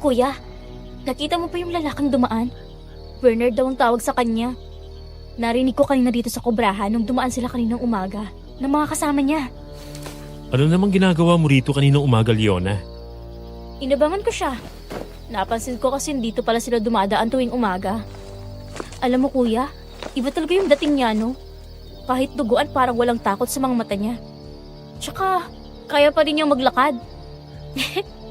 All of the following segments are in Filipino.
Kuya, nakita mo pa yung lalaking dumaan? Bernard daw ang tawag sa kanya. Narinig ko kanina dito sa kubrahan nung dumaan sila kaninang umaga ng mga kasama niya. Ano namang ginagawa mo rito kaninang umaga, Leona? Inabangan ko siya. Napansin ko kasi dito pala sila dumadaan tuwing umaga. Alam mo kuya, iba talaga yung dating niya no? Kahit duguan parang walang takot sa mga mata niya. Tsaka, kaya pa rin niyang maglakad.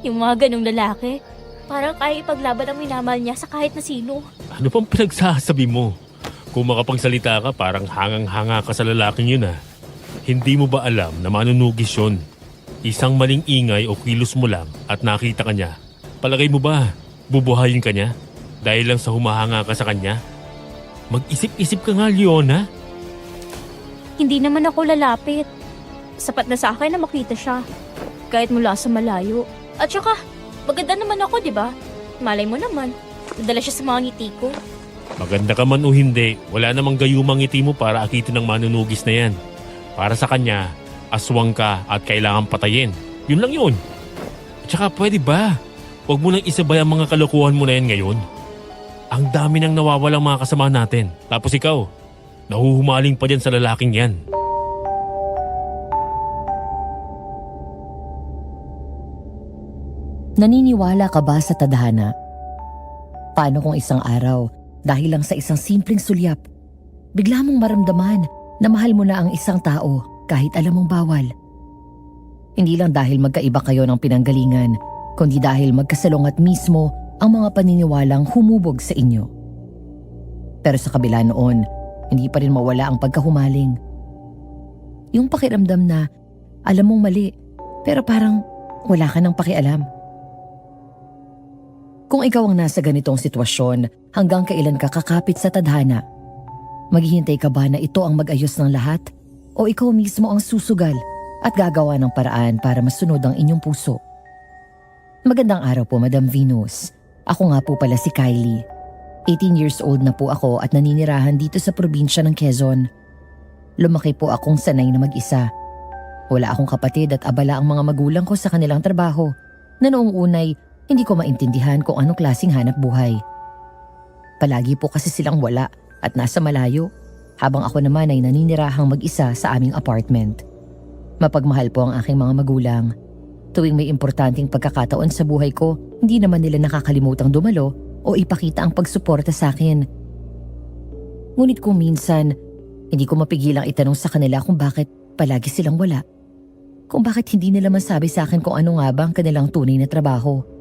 Yung mga ganong lalaki, parang kaya ipaglaban ang minamahal niya sa kahit na sino. Ano pang pinagsasabi mo? Kung makapagsalita ka, parang hangang-hanga ka sa lalaking yun ah. Hindi mo ba alam na manunugis yun? Isang maling ingay o kilos mo lang at nakita ka niya. Palagay mo ba, bubuhayin ka niya? Dahil lang sa humahanga ka sa kanya? Mag-isip-isip ka nga, Leona. Hindi naman ako lalapit. Sapat na sa akin na makita siya. Kahit mula sa malayo. At saka, maganda naman ako, di ba? Malay mo naman, nadala siya sa mga ngiti ko. Maganda ka man o hindi, wala namang gayumang ngiti mo para akitin ng manunugis na yan. Para sa kanya, aswang ka at kailangan patayin. Yun lang yun. At saka pwede ba? Huwag mo nang isabay ang mga kalokohan mo na yan ngayon. Ang dami nang nawawalang mga kasama natin. Tapos ikaw, nahuhumaling pa dyan sa lalaking yan. Naniniwala ka ba sa tadhana? Paano kung isang araw, dahil lang sa isang simpleng sulyap, bigla mong maramdaman na mahal mo na ang isang tao kahit alam mong bawal? Hindi lang dahil magkaiba kayo ng pinanggalingan, kundi dahil magkasalungat mismo ang mga paniniwalang humubog sa inyo. Pero sa kabila noon, hindi pa rin mawala ang pagkahumaling. Yung pakiramdam na alam mong mali, pero parang wala ka nang pakialam. Kung ikaw ang nasa ganitong sitwasyon, hanggang kailan ka kakapit sa tadhana? Maghihintay ka ba na ito ang mag-ayos ng lahat? O ikaw mismo ang susugal at gagawa ng paraan para masunod ang inyong puso? Magandang araw po, Madam Venus. Ako nga po pala si Kylie. 18 years old na po ako at naninirahan dito sa probinsya ng Quezon. Lumaki po akong sanay na mag-isa. Wala akong kapatid at abala ang mga magulang ko sa kanilang trabaho na noong unay hindi ko maintindihan kung anong klaseng hanap buhay. Palagi po kasi silang wala at nasa malayo, habang ako naman ay naninirahang mag-isa sa aming apartment. Mapagmahal po ang aking mga magulang. Tuwing may importanteng pagkakataon sa buhay ko, hindi naman nila nakakalimutang dumalo o ipakita ang pagsuporta sa akin. Ngunit kung minsan, hindi ko mapigilang itanong sa kanila kung bakit palagi silang wala. Kung bakit hindi nila masabi sa akin kung ano nga ba ang kanilang tunay na trabaho.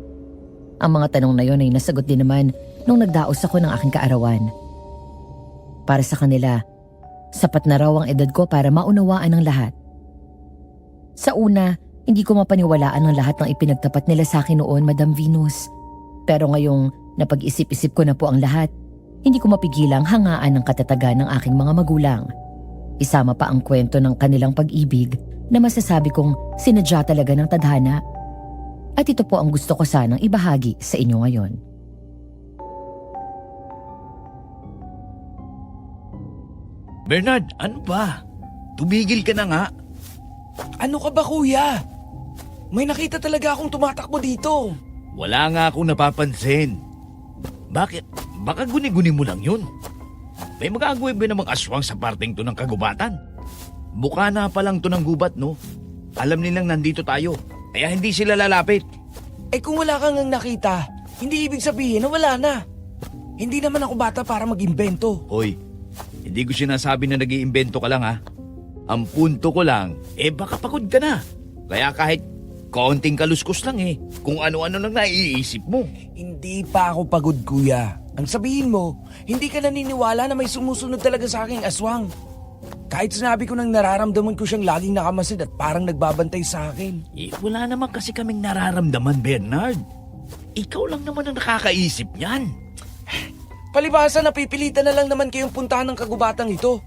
Ang mga tanong na yon ay nasagot din naman nung nagdaos ako ng aking kaarawan. Para sa kanila, sapat na raw ang edad ko para maunawaan ang lahat. Sa una, hindi ko mapaniwalaan ang lahat ng ipinagtapat nila sa akin noon, Madam Venus. Pero ngayong napag-isip-isip ko na po ang lahat, hindi ko mapigilang hangaan ang katatagan ng aking mga magulang. Isama pa ang kwento ng kanilang pag-ibig na masasabi kong sinadya talaga ng tadhana. At ito po ang gusto ko sanang ibahagi sa inyo ngayon. Bernard, ano ba? Tumigil ka na nga. Ano ka ba kuya? May nakita talaga akong tumatakbo dito. Wala nga akong napapansin. Bakit? Baka guni-guni mo lang yun. May magagawin ba namang aswang sa parteng to ng kagubatan? Buka na pa lang to ng gubat, no? Alam nilang nandito tayo, kaya hindi sila lalapit. Eh kung wala kang nakita, hindi ibig sabihin na wala na. Hindi naman ako bata para mag-imbento. Hoy, hindi ko sinasabi na nag-iimbento ka lang ha. Ang punto ko lang, baka pagod ka na. Kaya kahit kaunting kaluskos lang kung ano-ano lang naiisip mo. Hindi pa ako pagod kuya. Ang sabihin mo, hindi ka naniniwala na may sumusunod talaga sa aking aswang. Kahit sinabi ko nang nararamdaman ko siyang laging nakamasid at parang nagbabantay sa akin. Wala naman kasi kaming nararamdaman, Bernard. Ikaw lang naman ang nakakaisip niyan. Palibhasa napipilitan na lang naman kayong puntahan ng kagubatang ito.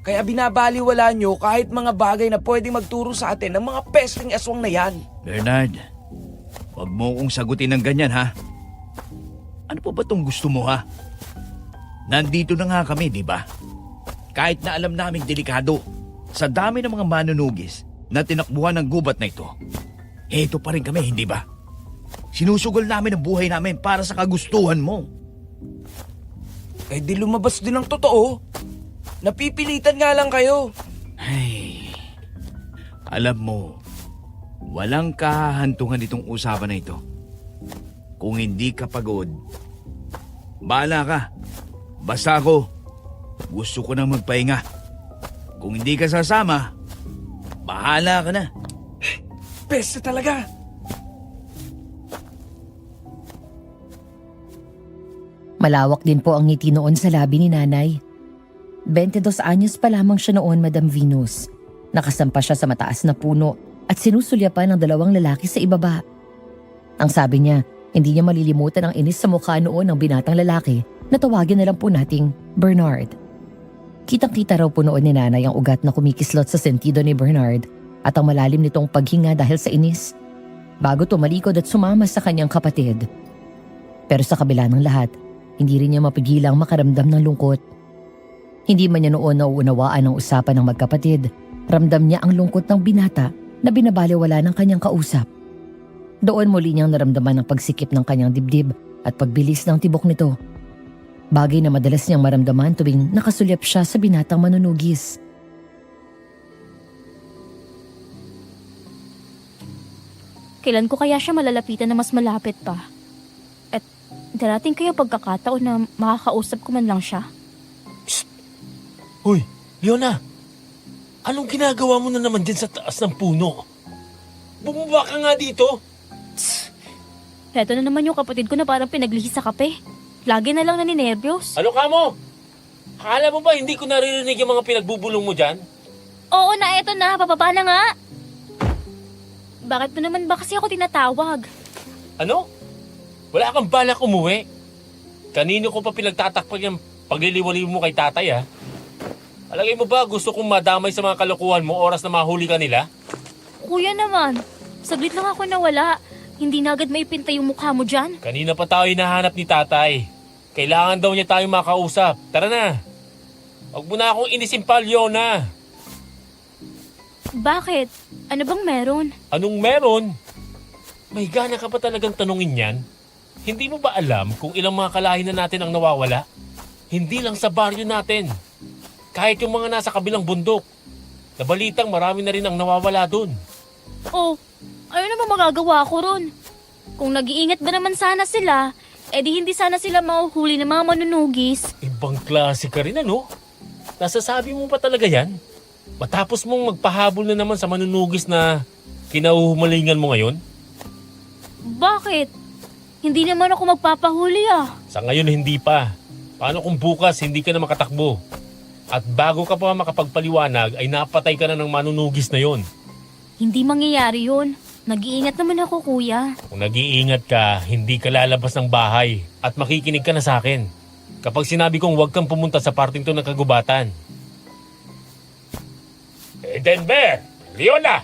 Kaya binabaliwala nyo kahit mga bagay na pwedeng magturo sa atin ng mga pesting aswang na yan. Bernard, huwag mo kong sagutin ng ganyan ha. Ano pa ba itong gusto mo ha? Nandito na nga kami, di ba? Kahit na alam naming delikado, sa dami ng mga manunugis na tinakbuhan ng gubat na ito, ito pa rin kami, hindi ba? Sinusugal namin ang buhay namin para sa kagustuhan mo. Eh di lumabas din ang totoo. Napipilitan nga lang kayo. Ay, alam mo, walang kahahantungan itong usapan na ito. Kung hindi ka pagod, bahala ka. Basta ako, gusto ko nang magpahinga. Kung hindi ka sasama, bahala ka na. Pesta talaga. Malawak din po ang ngiti noon sa labi ni nanay. 22 anyos pa lamang siya noon, Madam Venus. Nakasampa siya sa mataas na puno at sinusulyapan ng 2 lalaki sa ibaba. Ang sabi niya, hindi niya malilimutan ang inis sa mukha noon ng binatang lalaki na tawagin na lang po nating Bernard. Kitang-kita raw po noon ni nanay ang ugat na kumikislot sa sentido ni Bernard at ang malalim nitong paghinga dahil sa inis, bago tumalikod at sumama sa kanyang kapatid. Pero sa kabila ng lahat, hindi rin niya mapigilang makaramdam ng lungkot. Hindi man niya noon nauunawaan ang usapan ng magkapatid, ramdam niya ang lungkot ng binata na binabaliwala ng kanyang kausap. Doon muli niyang naramdaman ang pagsikip ng kanyang dibdib at pagbilis ng tibok nito. Bagay na madalas niyang maramdaman tuwing nakasulyap siya sa binatang manunugis. Kailan ko kaya siya malalapitan na mas malapit pa? At darating kayo pagkakataon na makakausap ko man lang siya. Hoy, Leona! Anong ginagawa mo na naman dyan sa taas ng puno? Bumaba ka nga dito! Heto na naman yung kapatid ko na parang pinaglihis sa kape. Lagi na lang naninervyos. Ano ka mo? Akala mo ba hindi ko naririnig yung mga pinagbubulong mo dyan? Oo na, eto na. Bababa na nga. Bakit mo naman ba kasi ako tinatawag? Ano? Wala kang balak umuwi? Kanino ko pa pinagtatakpan yung pagliliwaliw mo kay tatay, ha? Alagay mo ba gusto kong madamay sa mga kalokohan mo oras na mahuli ka nila? Kuya naman, saglit lang ako nawala. Hindi na agad maipinta yung mukha mo dyan. Kanina pa tayo hinahanap ni tatay. Kailangan daw niya tayong makausap. Tara na. Huwag mo na akong inisin pa, Leona. Bakit? Ano bang meron? Anong meron? May gana ka pa talagang tanungin yan? Hindi mo ba alam kung ilang mga kalahi na natin ang nawawala? Hindi lang sa baryo natin. Kahit yung mga nasa kabilang bundok. Nabalitang marami na rin ang nawawala dun. Oh, ano naman magagawa ko ron? Kung nag-iingat ba naman sana sila, edi hindi sana sila mahuhuli ng mga manunugis. Ibang klase ka rin, ano? Nasasabi mo pa talaga yan? Matapos mong magpahabol na naman sa manunugis na kinahuhumalingan mo ngayon? Bakit? Hindi naman ako magpapahuli ah. Sa ngayon hindi pa. Paano kung bukas hindi ka na makatakbo? At bago ka pa makapagpaliwanag ay napatay ka na ng manunugis na yon. Hindi mangyayari yun. Nag-iingat naman ako, kuya. Kung nag-iingat ka, hindi ka lalabas ng bahay at makikinig ka na sa akin. Kapag sinabi kong huwag kang pumunta sa parting to ng kagubatan. Denver! Leona!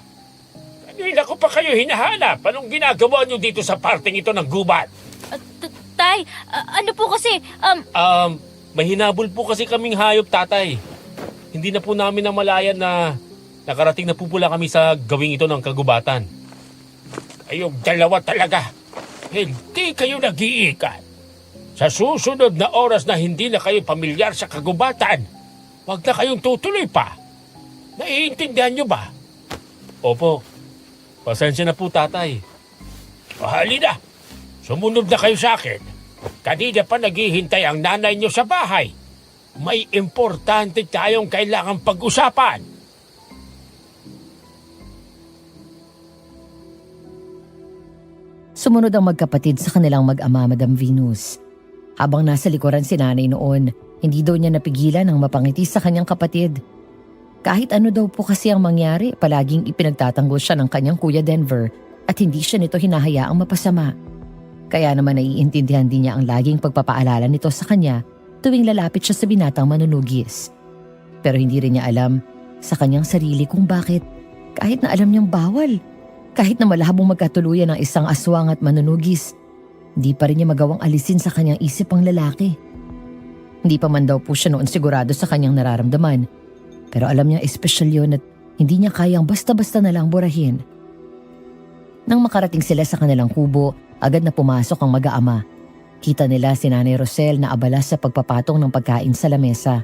Kanina ko pa kayo hinahanap. Anong ginagawa nyo dito sa parting ito ng gubat? Tay, ano po kasi, May hinabol po kasi kaming hayop, tatay. Hindi na po namin namalayan na nakarating na po pula kami sa gawing ito ng kagubatan. Kayong dalawa talaga. Hindi kayo nag-iikat. Sa susunod na oras na hindi na kayo pamilyar sa kagubatan, wag na kayong tutuloy pa. Naiintindihan nyo ba? Opo. Pasensya na po, tatay. Halina. Sumunod na kayo sa akin. Kanina pa naghihintay ang nanay nyo sa bahay. May importante tayong kailangang pag-usapan. Sumunod ang magkapatid sa kanilang mag-ama, Madam Venus. Habang nasa likuran si nanay noon, hindi daw niya napigilan ang mapangiti sa kanyang kapatid. Kahit ano daw po kasi ang mangyari, palaging ipinagtatanggol siya ng kanyang kuya Denver at hindi siya nito hinahayaang mapasama. Kaya naman naiintindihan din niya ang laging pagpapaalala nito sa kanya tuwing lalapit siya sa binatang manunugis. Pero hindi rin niya alam sa kanyang sarili kung bakit, kahit na alam niyang bawal, kahit na malabong magkatuluyan ng isang aswang at manunugis, hindi pa rin niya magawang alisin sa kanyang isip ang lalaki. Hindi pa man daw po siya noon sigurado sa kanyang nararamdaman, pero alam niya espesyal yun at hindi niya kayang basta-basta na lang burahin. Nang makarating sila sa kanilang kubo, agad na pumasok ang mag-aama. Kita nila si Nanay Rosel na abala sa pagpapatong ng pagkain sa lamesa.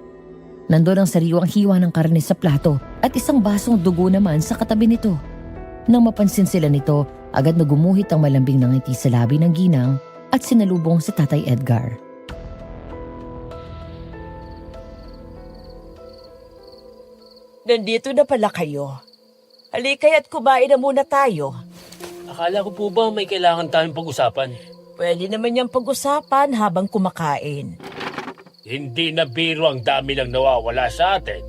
Nandun ang sariwang hiwa ng karne sa plato at isang basong dugo naman sa katabi nito. Nang mapansin sila nito, agad na gumuhit ang malambing ng ngiti sa labi ng ginang at sinalubong si Tatay Edgar. Nandito na pala kayo. Halika't kumain na muna tayo. Akala ko po ba may kailangan tayong pag-usapan? Pwede naman yung pag-usapan habang kumakain. Hindi na biro ang dami lang nawawala sa atin.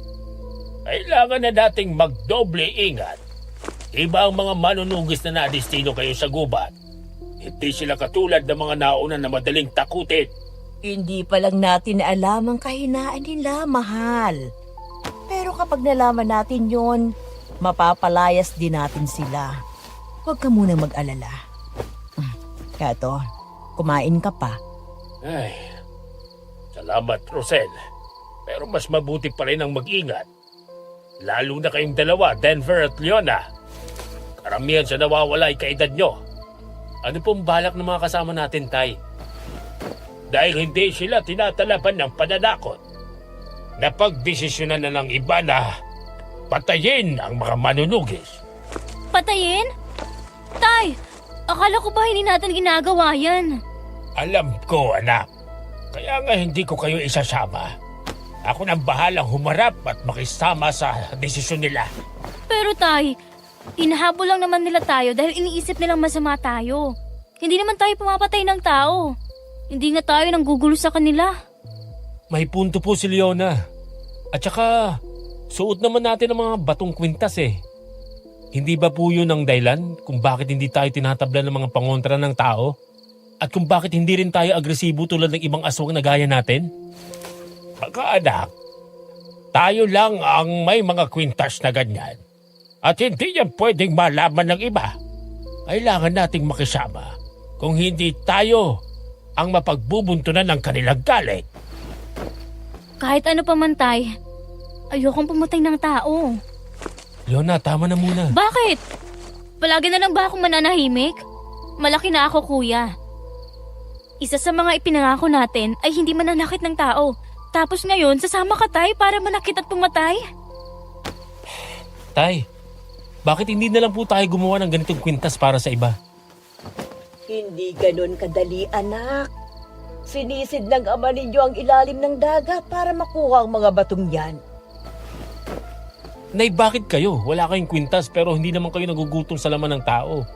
Kailangan na nating magdoble ingat. Iba ang mga manunugis na nadistino kayo sa gubat. Hindi sila katulad ng mga nauna na madaling takutin. Hindi pa lang natin alam ang kahinaan nila, mahal. Pero kapag nalaman natin yon, mapapalayas din natin sila. Huwag ka munang mag-alala. Kato, kumain ka pa. Ay, salamat, Rosel. Pero mas mabuti pa rin ang mag-ingat. Lalo na kayong dalawa, Denver at Leona. Karamihan sa nawawala ay kaedad nyo. Ano pong balak ng mga kasama natin, Tay? Dahil hindi sila tinatalaban ng pananakot. Napagdesisyonan na ng iba na patayin ang mga manunugis. Patayin? Tay, akala ko ba hindi natin ginagawa yan? Alam ko, anak. Kaya nga hindi ko kayo isasama. Ako nang bahalang humarap at makisama sa desisyon nila. Pero Tay, inahabol lang naman nila tayo dahil iniisip nilang masama tayo. Hindi naman tayo pumapatay ng tao. Hindi nga tayo nanggugulo sa kanila. May punto po si Leona. At saka, suot naman natin ang mga batong kwintas eh. Hindi ba po yun ang dahilan kung bakit hindi tayo tinatabla ng mga pangontra ng tao? At kung bakit hindi rin tayo agresibo tulad ng ibang aswang na gaya natin? Baka anak, tayo lang ang may mga kwintas na ganyan. At hindi yan pwedeng malaman ng iba. Kailangan nating makisama kung hindi tayo ang mapagbubuntunan ng kanilang galit. Kahit ano pa man, Tay, ayokong pumatay ng tao. Leona, tama na muna. Bakit? Palagi na lang ba akong mananahimik? Malaki na ako, kuya. Isa sa mga ipinangako natin ay hindi mananakit ng tao. Tapos ngayon, sasama ka, Tay, para manakit at pumatay? Tay, bakit hindi na lang po tayo gumawa ng ganitong kwintas para sa iba? Hindi ganon kadali, anak. Sinisid ng ama ninyo ang ilalim ng dagat para makuha ang mga batong yan. Nay, bakit kayo? Wala kayong kwintas pero hindi naman kayo nagugutom sa laman ng tao.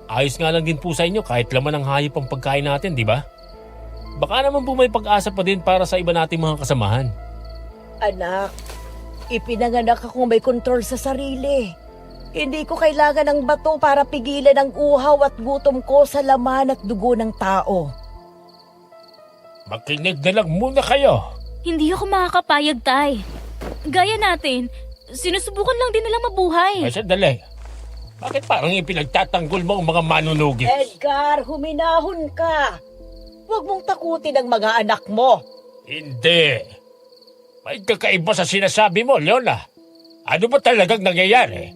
Ayos nga lang din po sa inyo kahit laman ng hayop ang pagkain natin, di ba? Baka naman po may pag-asa pa din para sa iba nating mga kasamahan. Anak, ipinanganak akong may kontrol sa sarili. Hindi ko kailangan ng bato para pigilan ang uhaw at gutom ko sa laman at dugo ng tao. Makinig na lang muna kayo. Hindi ako makakapayag, Tay. Gaya natin, sinusubukan lang din nilang mabuhay. Ay, sandali. Bakit parang ipinagtatanggol mo ang mga manunugis? Edgar, huminahon ka. Huwag mong takutin ang mga anak mo. Hindi. May kakaiba sa sinasabi mo, Leona. Ano ba talagang nangyayari?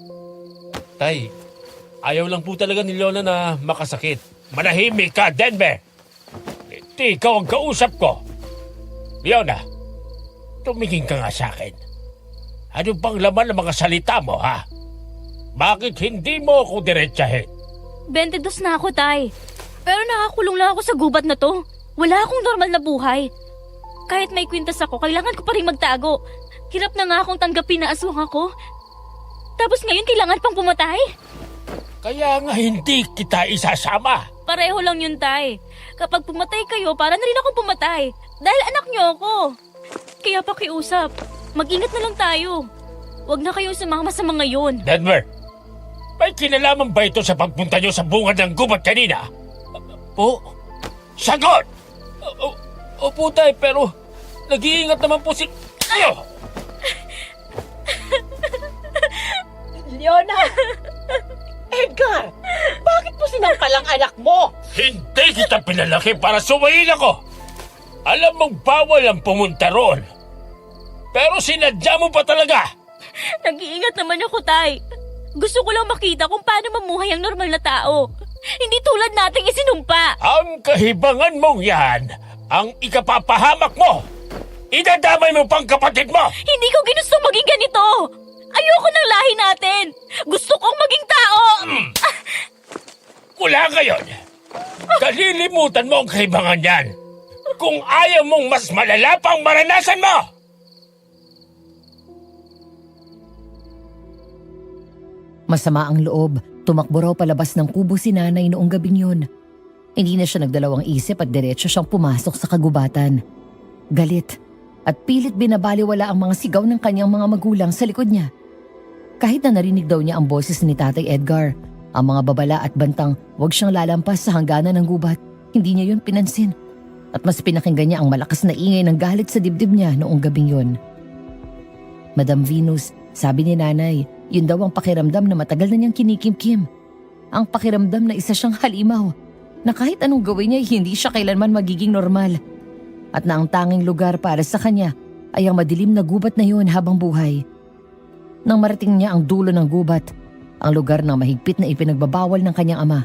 Tay, ayaw lang po talaga ni Leona na makasakit. Manahimik ka, Denver. Hindi ikaw ang kausap ko. Leona, tumingin ka nga sa akin. Ano bang laman ng mga salita mo, ha? Bakit hindi mo ako diretsahin? 22 na ako, Tay. Pero nakakulong lang ako sa gubat na to. Wala akong normal na buhay. Kahit may kwintas ako, kailangan ko pa rin magtago. Hirap na nga akong tanggapin na aswang ako. Tapos ngayon kailangan pang pumatay? Kaya nga hindi kita isasama. Pareho lang yun, Tay. Kapag pumatay kayo, para na rin akong pumatay. Dahil anak niyo ako. Kaya pakiusap, mag-ingat na lang tayo. Huwag na kayong sumama sa mga yun. Denver, may kinalaman ba ito sa pagpunta niyo sa bungad ng gubat kanina? Po? Sagot! Opo, Tay, pero nag-iingat naman po si... Leona! Edgar! Bakit mo sinampal ang anak mo? Hindi kita pinalaki para suwayin ako! Alam mong bawal ang pumunta roon. Pero sinadya mo pa talaga! Nag-iingat naman ako, Tay. Gusto ko lang makita kung paano mamuhay ang normal na tao. Hindi tulad nating isinumpa. Ang kahibangan mong yan, ang ikapapahamak mo! Idadamay mo pang kapatid mo! Hindi ko ginusto maging ganito. Ayoko ng lahi natin. Gusto kong maging tao. Wala ngayon. Kalilimutan mo ang kahibangan yan. Kung ayaw mong mas malala pang maranasan mo! Masama ang loob, tumakbo raw palabas ng kubo si nanay noong gabing yun. Hindi na siya nagdalawang isip at diretso siyang pumasok sa kagubatan. Galit at pilit binabaliwala ang mga sigaw ng kanyang mga magulang sa likod niya. Kahit na narinig daw niya ang boses ni Tatay Edgar, ang mga babala at bantang huwag siyang lalampas sa hangganan ng gubat, hindi niya yun pinansin. At mas pinakinggan niya ang malakas na ingay ng galit sa dibdib niya noong gabing yun. Madam Venus, sabi ni nanay, yun daw ang pakiramdam na matagal na niyang kinikimkim. Ang pakiramdam na isa siyang halimaw, na kahit anong gawin niya hindi siya kailanman magiging normal. At na ang tanging lugar para sa kanya ay ang madilim na gubat na yun habang buhay. Nang marating niya ang dulo ng gubat, ang lugar ng mahigpit na ipinagbabawal ng kanyang ama,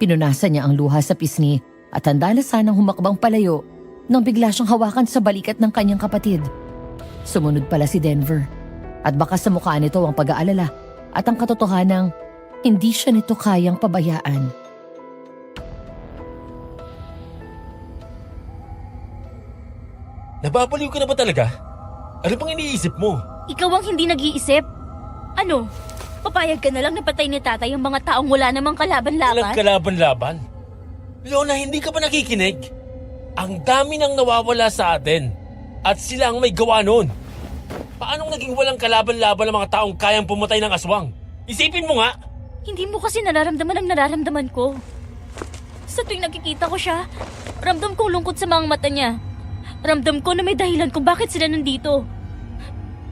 pinunasan niya ang luha sa pisngi at handa na sanang humakbang palayo nang bigla siyang hawakan sa balikat ng kanyang kapatid. Sumunod pala si Denver at baka sa mukha nito ang pag-aalala at ang katotohanang hindi siya nito kayang pabayaan. Nababaliw ka na ba talaga? Ano pang iniisip mo? Ikaw ang hindi nag-iisip. Ano? Papayag ka na lang na patay ni tatay ang mga taong wala namang kalaban-laban? Walang kalaban-laban? Leona, hindi ka ba nakikinig? Ang dami nang nawawala sa atin at sila ang may gawa noon. Paanong naging walang kalaban-laban ang mga taong kayang pumatay ng aswang? Isipin mo nga! Hindi mo kasi nararamdaman ang nararamdaman ko. Sa tuwing nakikita ko siya, ramdam kong lungkot sa mga mata niya. Ramdam ko na may dahilan kung bakit sila nandito.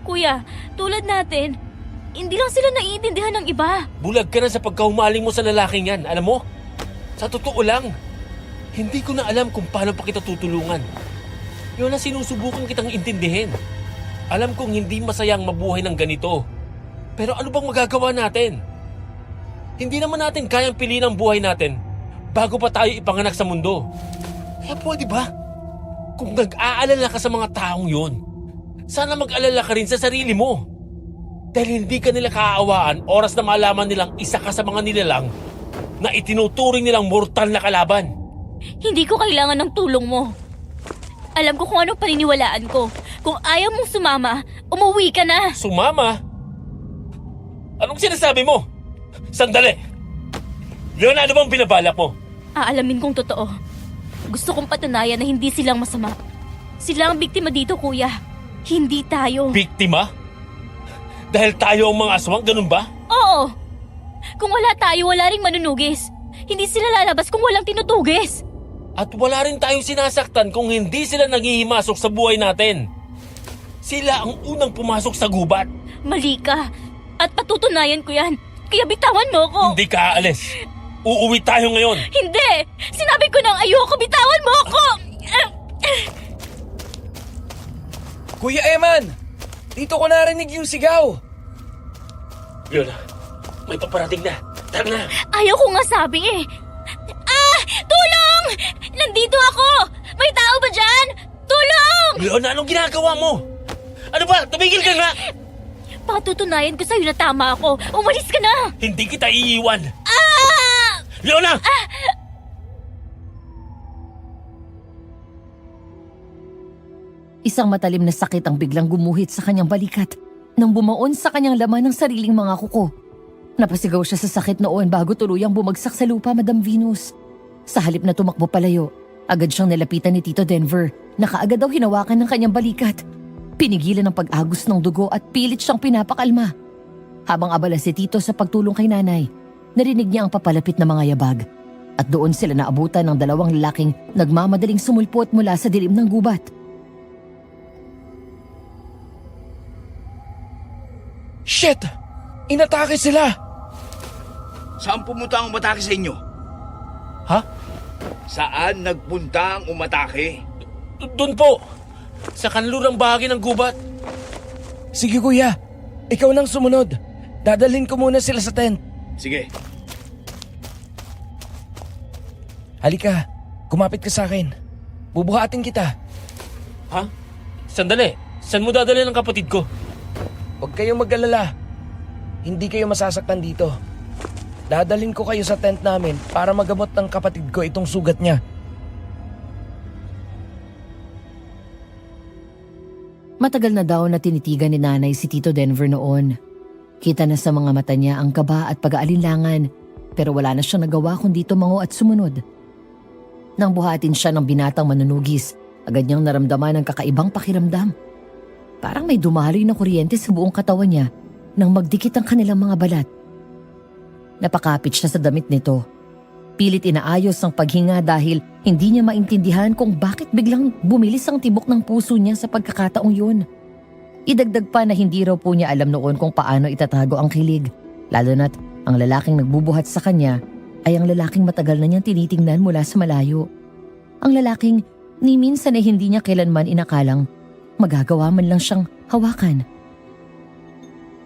Kuya, tulad natin, hindi lang sila naiintindihan ng iba. Bulag ka na sa pagkahumaling mo sa lalaking yan, alam mo? Sa totoo lang, hindi ko na alam kung paano pa kita tutulungan. Yun na sinusubukan kitang intindihin. Alam kong hindi masayang mabuhay ng ganito. Pero ano bang magagawa natin? Hindi naman natin kayang piliin ang buhay natin bago pa tayo ipanganak sa mundo. Kaya pwede ba? Kung nag-aalala ka sa mga taong yun, sana mag-alala ka rin sa sarili mo. Dahil hindi ka nila kaaawaan oras na malaman nilang isa ka sa mga nilalang na itinuturing nilang mortal na kalaban. Hindi ko kailangan ng tulong mo. Alam ko kung anong paniniwalaan ko. Kung ayaw mong sumama, umuwi ka na. Sumama? Anong sinasabi mo? Sandali! Leona, ano bang binabalak mo? Aalamin kong totoo. Gusto kong patunayan na hindi silang masama. Sila ang biktima dito, kuya. Hindi tayo. Biktima? Dahil tayo ang mga aswang, ganun ba? Oo! Kung wala tayo, wala ring manunugis. Hindi sila lalabas kung walang tinutugis. At wala rin tayong sinasaktan kung hindi sila naghihimasok sa buhay natin. Sila ang unang pumasok sa gubat. Mali ka. At patutunayan ko yan. Kaya bitawan mo ko. Hindi ka aalis. Uuwi tayo ngayon. Hindi! Sinabi ko nang ayoko, bitawan mo ako! Kuya Eman! Dito ko narinig yung sigaw! Leona, may paparating na. Tara na. Ayaw ko nga sabi eh. Tulong! Nandito ako! May tao ba dyan? Tulong! Leona, anong ginagawa mo? Ano ba? Tumigil ka nga! Patutunayan ko sa'yo na tama ako. Umalis ka na! Hindi kita iiwan. Leona! Isang matalim na sakit ang biglang gumuhit sa kanyang balikat nang bumaon sa kanyang laman ng sariling mga kuko. Napasigaw siya sa sakit noon bago tuluyang bumagsak sa lupa, Madam Venus. Sa halip na tumakbo palayo, agad siyang nilapitan ni Tito Denver na kaagad daw hinawakan ng kanyang balikat. Pinigilan ang pag-agos ng dugo at pilit siyang pinapakalma. Habang abala si Tito sa pagtulong kay nanay, narinig niya ang papalapit na mga yabag. At doon sila naabutan ng dalawang lalaking nagmamadaling sumulpot mula sa dilim ng gubat. Shit! Inatake sila! Saan pumunta ang umatake sa inyo? Ha? Saan nagpunta ang umatake? Doon po. Sa kanlurang bahagi ng gubat. Sige kuya, ikaw nang sumunod. Dadalhin ko muna sila sa tent. Sige. Halika, kumapit ka sa akin. Bubuhatin kita. Ha? Sandali. Saan mo dadalhin ang kapatid ko? Huwag kayong mag-alala. Hindi kayo masasaktan dito. Dadalhin ko kayo sa tent namin para magamot ng kapatid ko itong sugat niya. Matagal na daw na tinitigan ni nanay si Tito Denver noon. Kita na sa mga mata niya ang kaba at pag-aalinlangan, pero wala na siyang nagawa kundi tumango at sumunod. Nang buhatin siya ng binatang manunugis, agad niyang naramdaman ang kakaibang pakiramdam. Parang may dumaloy na kuryente sa buong katawan niya nang magdikit ang kanilang mga balat. Napakapit siya sa damit nito. Pilit inaayos ang paghinga dahil hindi niya maintindihan kung bakit biglang bumilis ang tibok ng puso niya sa pagkakataong yun. Idagdag pa na hindi raw po niya alam noon kung paano itatago ang kilig, lalo na't ang lalaking nagbubuhat sa kanya ay ang lalaking matagal na niyang tinitingnan mula sa malayo. Ang lalaking ni minsan ay hindi niya kailanman inakalang magagawa man lang siyang hawakan.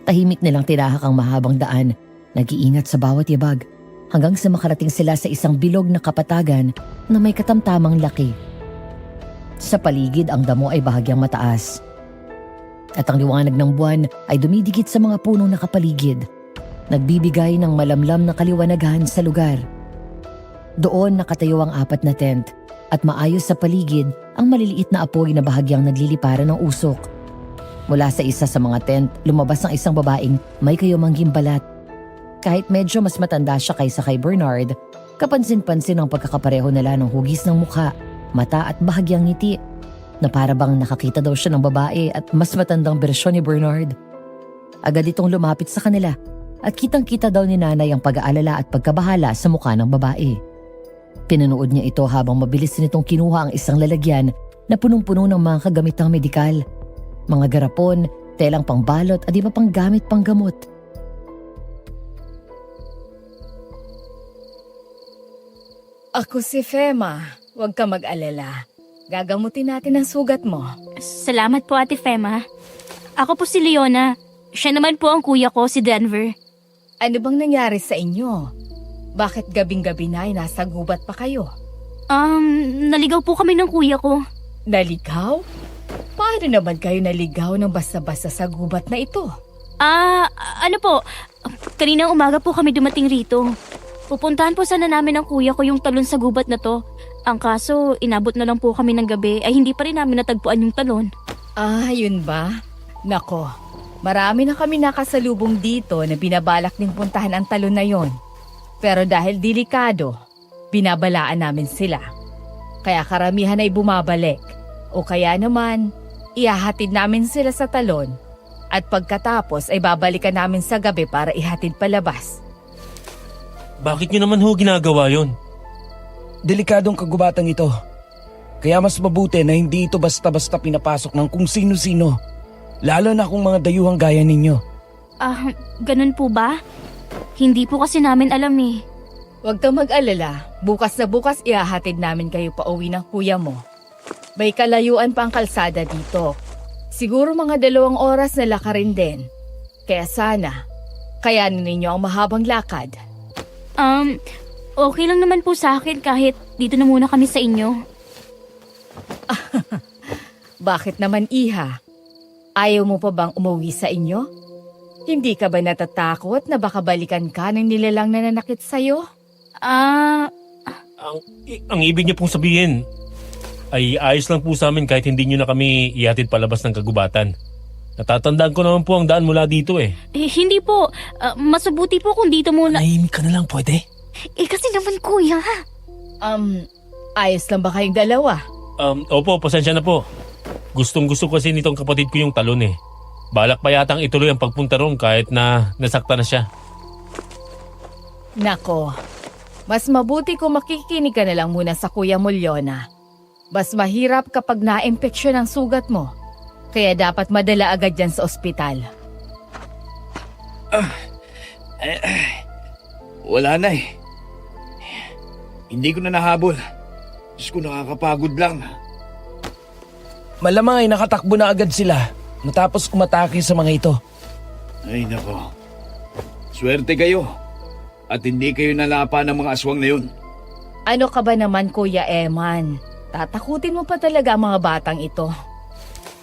Tahimik nilang tinahak ang mahabang daan, nag-iingat sa bawat yabag, hanggang sa makarating sila sa isang bilog na kapatagan na may katamtamang laki. Sa paligid ang damo ay bahagyang mataas. At ang liwanag ng buwan ay dumidikit sa mga punong nakapaligid, nagbibigay ng malamlam na kaliwanagan sa lugar. Doon nakatayo ang 4 na tent at maayos sa paligid ang maliliit na apoy na bahagyang nagliliparan ng usok. Mula sa isa sa mga tent, lumabas ang isang babaeng may kayomangging balat. Kahit medyo mas matanda siya kaysa kay Bernard, kapansin-pansin ang pagkakapareho nila ng hugis ng mukha, mata at bahagyang ngiti, na para bang nakakita daw siya ng babae at mas matandang bersyon ni Bernard. Agad itong lumapit sa kanila at kitang-kita daw ni nanay ang pag-aalala at pagkabahala sa mukha ng babae. Pinanood niya ito habang mabilis nitong kinuha ang isang lalagyan na punong-puno ng mga kagamitang medikal, mga garapon, telang pangbalot at iba pang gamit pang gamot. Ako si Fema. Huwag ka mag-alala. Gagamutin natin ang sugat mo. Salamat po, Ate Fema. Ako po si Leona. Siya naman po ang kuya ko, si Denver. Ano bang nangyari sa inyo? Bakit gabing-gabi na ay nasa gubat pa kayo? Naligaw po kami ng kuya ko. Naligaw? Paano naman kayo naligaw ng basta-basta sa gubat na ito? Ano po, kaninang umaga po kami dumating rito. Pupuntahan po sana namin ng kuya ko yung talon sa gubat na to. Ang kaso, inabot na lang po kami ng gabi ay hindi pa rin namin natagpuan yung talon. Yun ba? Nako, marami na kami nakasalubong dito na binabalak din puntahan ang talon na yon. Pero dahil delikado, binabalaan namin sila. Kaya karamihan ay bumabalik. O kaya naman, ihahatid namin sila sa talon. At pagkatapos ay babalikan namin sa gabi para ihatid palabas. Bakit nyo naman ho ginagawa yon? Delikadong kagubatang ito. Kaya mas mabuti na hindi ito basta-basta pinapasok ng kung sino-sino. Lalo na kung mga dayuhang gaya ninyo. Ganun po ba? Hindi po kasi namin alam eh. Huwag kang mag-alala. Bukas na bukas ihahatid namin kayo pa uwi ng kuya mo. May kalayuan pa ang kalsada dito. Siguro mga 2 oras na lakarin din. Kaya sana, kayanin ninyo ang mahabang lakad. Okay lang naman po sa akin kahit dito na muna kami sa inyo. Bakit naman, Iha? Ayaw mo pa bang umuwi sa inyo? Hindi ka ba natatakot na baka balikan ka ng nilalang nananakit sa'yo? Ang ibig niyo pong sabihin ay ayos lang po sa amin kahit hindi niyo na kami ihatid palabas ng kagubatan. Natatandaan ko naman po ang daan mula dito eh. Hindi po. Masubuti po kung dito muna. Nahimik ka na lang pwede? Kasi naman kuya. Ayos lang ba kayong dalawa? Opo, pasensya na po. Gustong-gusto kasi nitong kapatid ko yung talon eh. Balak pa yatang ituloy ang pagpunta ron kahit na nasakta na siya. Nako, mas mabuti kung makikinig ka na lang muna sa Kuya mo, Leona. Mas mahirap kapag na-impeksyon ang sugat mo. Kaya dapat madala agad yan sa ospital. Wala na eh. Hindi ko na nahabol. Diyos ko, nakakapagod lang. Malamang ay nakatakbo na agad sila matapos kumatake sa mga ito. Ay nako, Swerte kayo. At hindi kayo nalapa ng mga aswang na yun. Ano ka ba naman, Kuya Eman? Tatakutin mo pa talaga ang mga batang ito.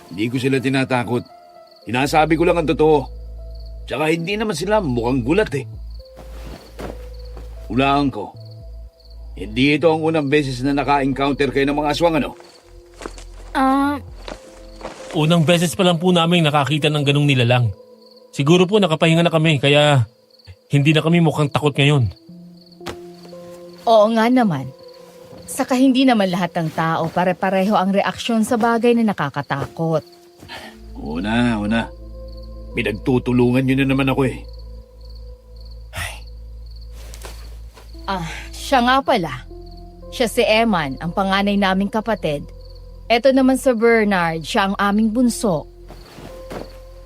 Hindi ko sila tinatakot. Sinasabi ko lang ang totoo. Tsaka hindi naman sila mukhang gulat eh. Hulaan ko. Hindi ito ang unang beses na naka-encounter kayo ng mga aswang, ano? Unang beses pa lang po namin nakakita ng ganong nilalang. Siguro po nakapahinga na kami kaya hindi na kami mukhang takot ngayon. Oo nga naman. Saka hindi naman lahat ng tao pare-pareho ang reaksyon sa bagay na nakakatakot. Una. Pinagtutulungan nyo na naman ako eh. Siya nga pala. Siya si Eman, ang panganay naming kapatid. Eto naman si Bernard, siya ang aming bunso.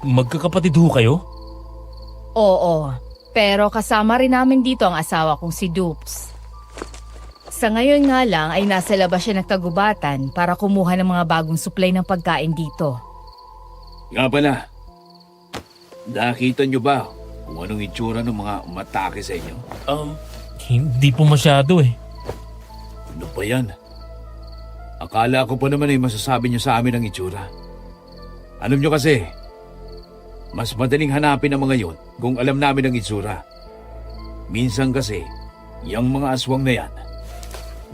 Magkakapatid ho kayo? Oo, pero kasama rin namin dito ang asawa kong si Dupes. Sa ngayon nga lang ay nasa labas siya ng kagubatan para kumuha ng mga bagong supply ng pagkain dito. Nga pala, nakita nyo ba kung anong itsura ng mga umatake sa inyo? Hindi po masyado eh. Ano pa yan? Akala ko pa naman ay masasabi nyo sa amin ang itsura. Alam nyo kasi, mas madaling hanapin ang mga yon kung alam namin ang itsura. Minsan kasi, yung mga aswang na yan,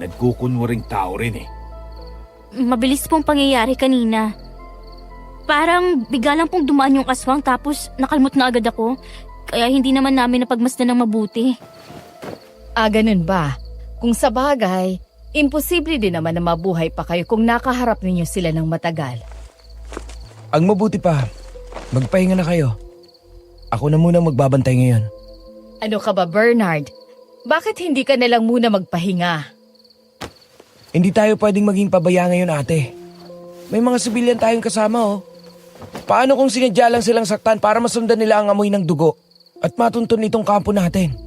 nagkukunwaring tao rin eh. Mabilis pong pangyayari kanina. Parang bigla lang pong dumaan yung aswang tapos nakalmot na agad ako. Kaya hindi naman namin napagmasdan ng mabuti. Ganun ba? Kung sa bagay, imposible din naman na mabuhay pa kayo kung nakaharap ninyo sila ng matagal. Ang mabuti pa, magpahinga na kayo. Ako na muna magbabantay ngayon. Ano ka ba, Bernard? Bakit hindi ka nalang muna magpahinga? Hindi tayo pwedeng maging pabaya ngayon, ate. May mga sibilyan tayong kasama, oh. Paano kung sinadya lang silang saktan para masundan nila ang amoy ng dugo at matuntun itong kampo natin?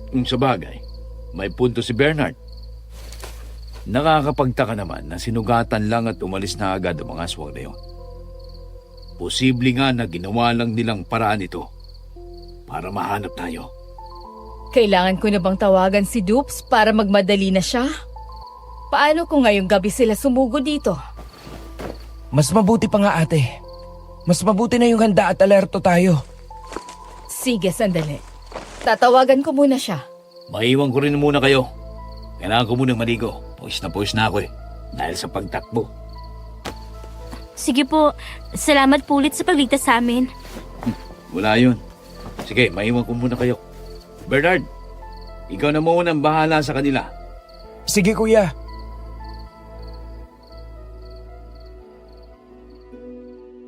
Kung sa bagay, may punto si Bernard. Nakakapagtaka naman na sinugatan lang at umalis na agad ang mga aswang na yun. Posible nga na ginawa lang nilang paraan ito para mahanap tayo. Kailangan ko na bang tawagan si Dupes para magmadali na siya? Paano kung ngayong gabi sila sumugo dito? Mas mabuti pa nga, ate. Mas mabuti na yung handa at alerto tayo. Sige, sandali. Tatawagan ko muna siya. Maiwan ko rin muna kayo. Kailangan ko munang maligo. Pawis na ako eh. Dahil sa pagtakbo. Sige po, salamat po ulit sa pagligtas sa amin. Wala yun. Sige, maiwan ko muna kayo. Bernard, ikaw na muna ang bahala sa kanila. Sige, kuya.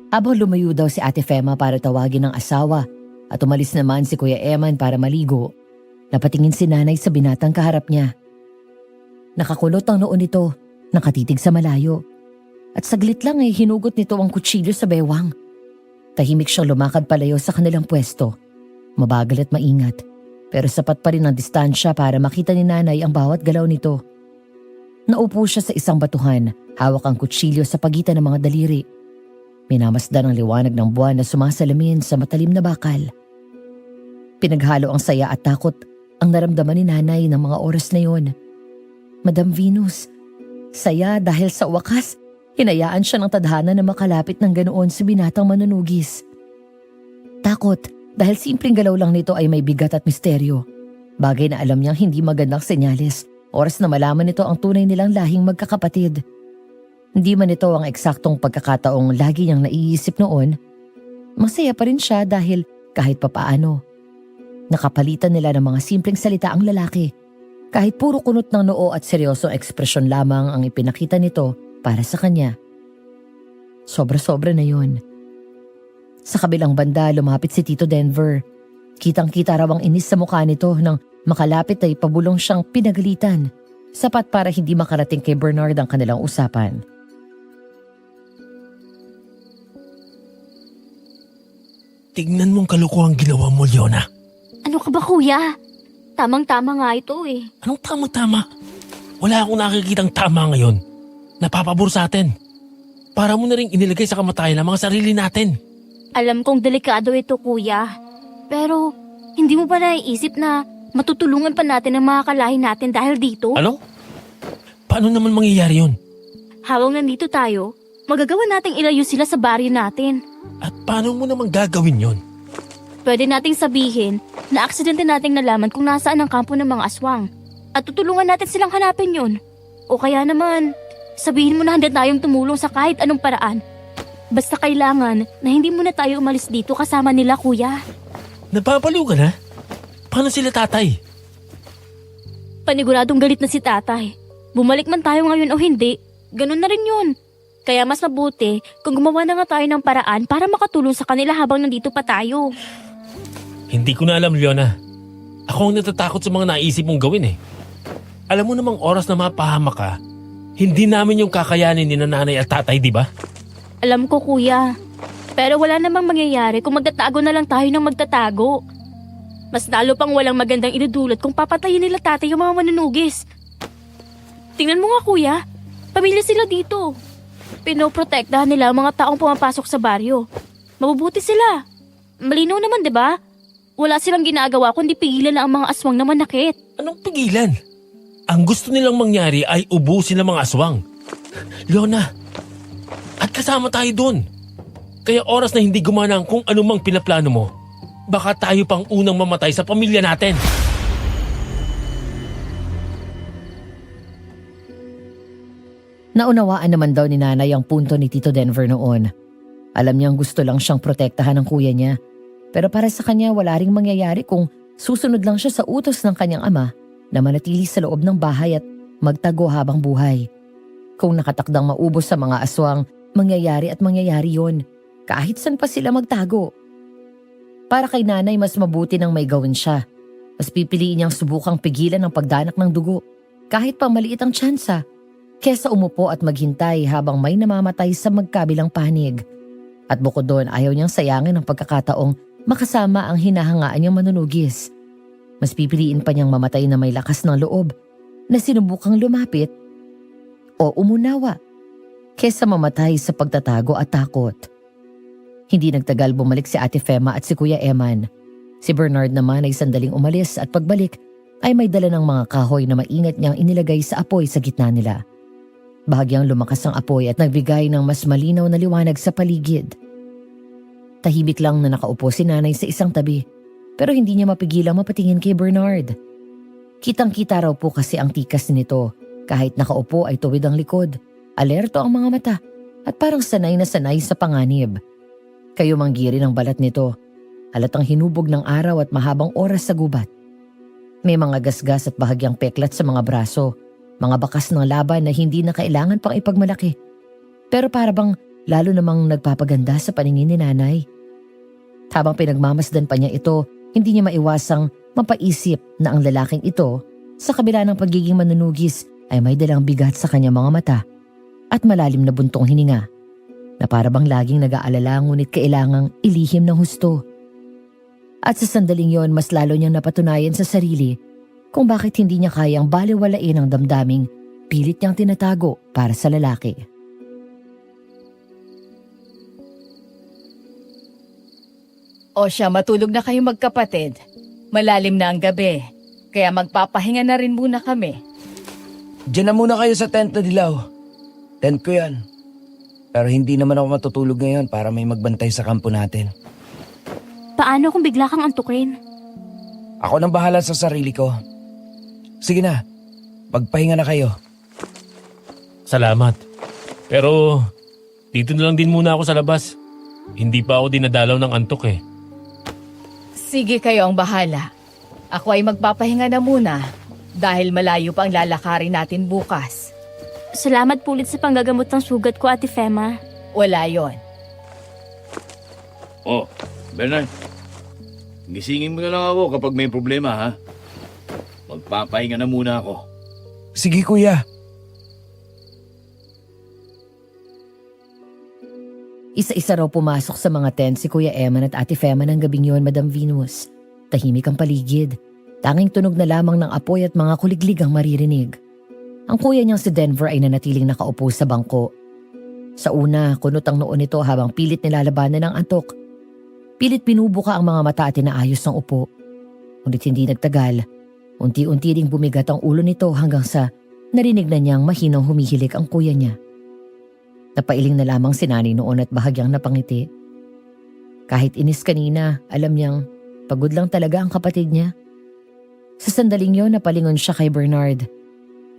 Habang lumayo daw si Ate Fema para tawagin ang asawa at umalis naman si Kuya Eman para maligo, napatingin si nanay sa binatang kaharap niya. Nakakulot ang noon nito, nakatitig sa malayo. At saglit lang ay hinugot nito ang kutsilyo sa bewang. Tahimik siyang lumakad palayo sa kanilang pwesto. Mabagal at maingat, pero sapat pa rin ang distansya para makita ni nanay ang bawat galaw nito. Naupo siya sa isang batuhan, hawak ang kutsilyo sa pagitan ng mga daliri. Minamasdan ang liwanag ng buwan na sumasalamin sa matalim na bakal. Pinaghalo ang saya at takot ang naramdaman ni nanay ng mga oras na yon. Madam Venus, saya dahil sa wakas, hinayaan siya ng tadhana na makalapit ng ganoon si binatang manunugis. Takot dahil simpleng galaw lang nito ay may bigat at misteryo. Bagay na alam niyang hindi magandang senyales, oras na malaman nito ang tunay nilang lahing magkakapatid. Hindi man ito ang eksaktong pagkakataong lagi niyang naiisip noon, masaya pa rin siya dahil kahit papaano. Nakapalitan nila ng mga simpleng salita ang lalaki. Kahit puro kunot ng noo at seryosong ekspresyon lamang ang ipinakita nito para sa kanya. Sobra-sobra na yun. Sa kabilang banda, lumapit si Tito Denver. Kitang-kita raw ang inis sa mukha nito nang makalapit ay pabulong siyang pinagalitan. Sapat para hindi makarating kay Bernard ang kanilang usapan. Tignan mong kalokohang ginawa mo, Leona. Ano ka ba kuya? Tamang-tama nga ito eh. Anong tama-tama? Wala akong nakikitang tama ngayon. Napapabor sa atin. Para mo na rin inilagay sa kamatayan ang mga sarili natin. Alam kong delikado ito kuya. Pero, hindi mo ba naiisip na matutulungan pa natin ang mga kalahi natin dahil dito? Ano? Paano naman mangyayari yun? Habang nandito tayo, magagawa nating ilayo sila sa baryo natin. At paano mo naman gagawin yon? Pwede nating sabihin na aksidente nating nalaman kung nasaan ang kampo ng mga aswang. At tutulungan natin silang hanapin yun. O kaya naman, sabihin mo na handa tayong tumulong sa kahit anong paraan. Basta kailangan na hindi muna tayo umalis dito kasama nila, kuya. Napapaliw ka na? Paano sila tatay? Paniguradong galit na si tatay. Bumalik man tayo ngayon o hindi, ganun na rin yun. Kaya mas mabuti kung gumawa na nga tayo ng paraan para makatulong sa kanila habang nandito pa tayo. Hindi ko na alam, Leona. Ako ang natatakot sa mga naisip mong gawin eh. Alam mo namang oras na mapahama ka, hindi namin yung kakayanin ni nanay at tatay, di ba? Alam ko, kuya. Pero wala namang mangyayari kung magtatago na lang tayo ng magtatago. Mas lalo pang walang magandang idudulot kung papatayin nila tatay yung mga manunugis. Tingnan mo nga, kuya. Pamilya sila dito. Pinoprotektahan nila ang mga taong pumapasok sa baryo. Mabubuti sila. Malinaw naman, di ba? Wala silang ginagawa kundi pigilan na ang mga aswang na manakit. Anong pigilan? Ang gusto nilang mangyari ay ubusin ang mga aswang. Leona, at kasama tayo doon. Kaya oras na hindi gumana ang kung anumang pinaplano mo, baka tayo pang unang mamatay sa pamilya natin. Naunawaan naman daw ni nanay ang punto ni Tito Denver noon. Alam niyang gusto lang siyang protektahan ng kuya niya. Pero para sa kanya wala ring mangyayari kung susunod lang siya sa utos ng kanyang ama na manatili sa loob ng bahay at magtago habang buhay. Kung nakatakdang maubos sa mga aswang, mangyayari at mangyayari yon, kahit saan pa sila magtago. Para kay nanay mas mabuti nang may gawin siya. Mas pipiliin niyang subukang pigilan ang pagdanak ng dugo, kahit pa maliit ang tsansa, kesa umupo at maghintay habang may namamatay sa magkabilang panig. At bukod doon ayaw niyang sayangin ang pagkakataong makasama ang hinahangaan niyang manunugis. Mas pipiliin pa niyang mamatay na may lakas ng loob na sinubukang lumapit o umunawa kesa mamatay sa pagtatago at takot. Hindi nagtagal bumalik si Ate Fema at si Kuya Eman. Si Bernard naman ay sandaling umalis at pagbalik ay may dala ng mga kahoy na maingat niyang inilagay sa apoy sa gitna nila. Bahagyang lumakas ang apoy at nagbigay ng mas malinaw na liwanag sa paligid. Tahimik lang na nakaupo si nanay sa isang tabi, pero hindi niya mapigilang mapatingin kay Bernard. Kitang-kita raw po kasi ang tikas nito, kahit nakaupo ay tuwid ang likod, alerto ang mga mata at parang sanay na sanay sa panganib. Kayo manggiri ng balat nito, halatang hinubog ng araw at mahabang oras sa gubat. May mga gasgas at bahagyang peklat sa mga braso, mga bakas ng laban na hindi na kailangan pang ipagmalaki. Pero para bang lalo namang nagpapaganda sa paningin ni nanay. Habang pinagmamasdan pa niya ito, hindi niya maiwasang mapaisip na ang lalaking ito, sa kabila ng pagiging manunugis, ay may dalang bigat sa kanyang mga mata at malalim na buntong hininga, na para bang laging nag-aalala ngunit kailangang ilihim ng husto. At sa sandaling yon, mas lalo niyang napatunayan sa sarili kung bakit hindi niya kayang baliwalain ang damdaming pilit niyang tinatago para sa lalaki. O siya, matulog na kayo magkapatid. Malalim na ang gabi, kaya magpapahinga na rin muna kami. Diyan na muna kayo sa tent na dilaw. Tent ko yan. Pero hindi naman ako matutulog ngayon para may magbantay sa kampo natin. Paano kung bigla kang antukin? Ako nang bahala sa sarili ko. Sige na, magpahinga na kayo. Salamat. Pero dito na lang din muna ako sa labas. Hindi pa ako dinadalaw ng antok eh. Sige, kayo ang bahala. Ako ay magpapahinga na muna dahil malayo pa ang lalakarin natin bukas. Salamat po ulit sa panggagamot ng sugat ko, Ate Fema. Wala yon. Oh, Bernard. Gisingin mo na lang ako kapag may problema, ha? Magpapahinga na muna ako. Sige kuya. Isa-isa raw pumasok sa mga tent si Kuya Eman at Ate Fema ng gabing yon, Madam Venus. Tahimik ang paligid. Tanging tunog na lamang ng apoy at mga kuliglig ang maririnig. Ang kuya niyang si Denver ay nanatiling nakaupo sa bangko. Sa una, kunot ang noo nito habang pilit nilalabanan ng antok. Pilit pinubuka ang mga mata at inaayos ng upo. Ngunit hindi nagtagal. Unti-unti ding bumigat ang ulo nito hanggang sa narinig na niyang mahinang humihilik ang kuya niya. Napailing na lamang si nanay noon at bahagyang napangiti. Kahit inis kanina, alam niyang pagod lang talaga ang kapatid niya. Sa sandaling yon, napalingon siya kay Bernard.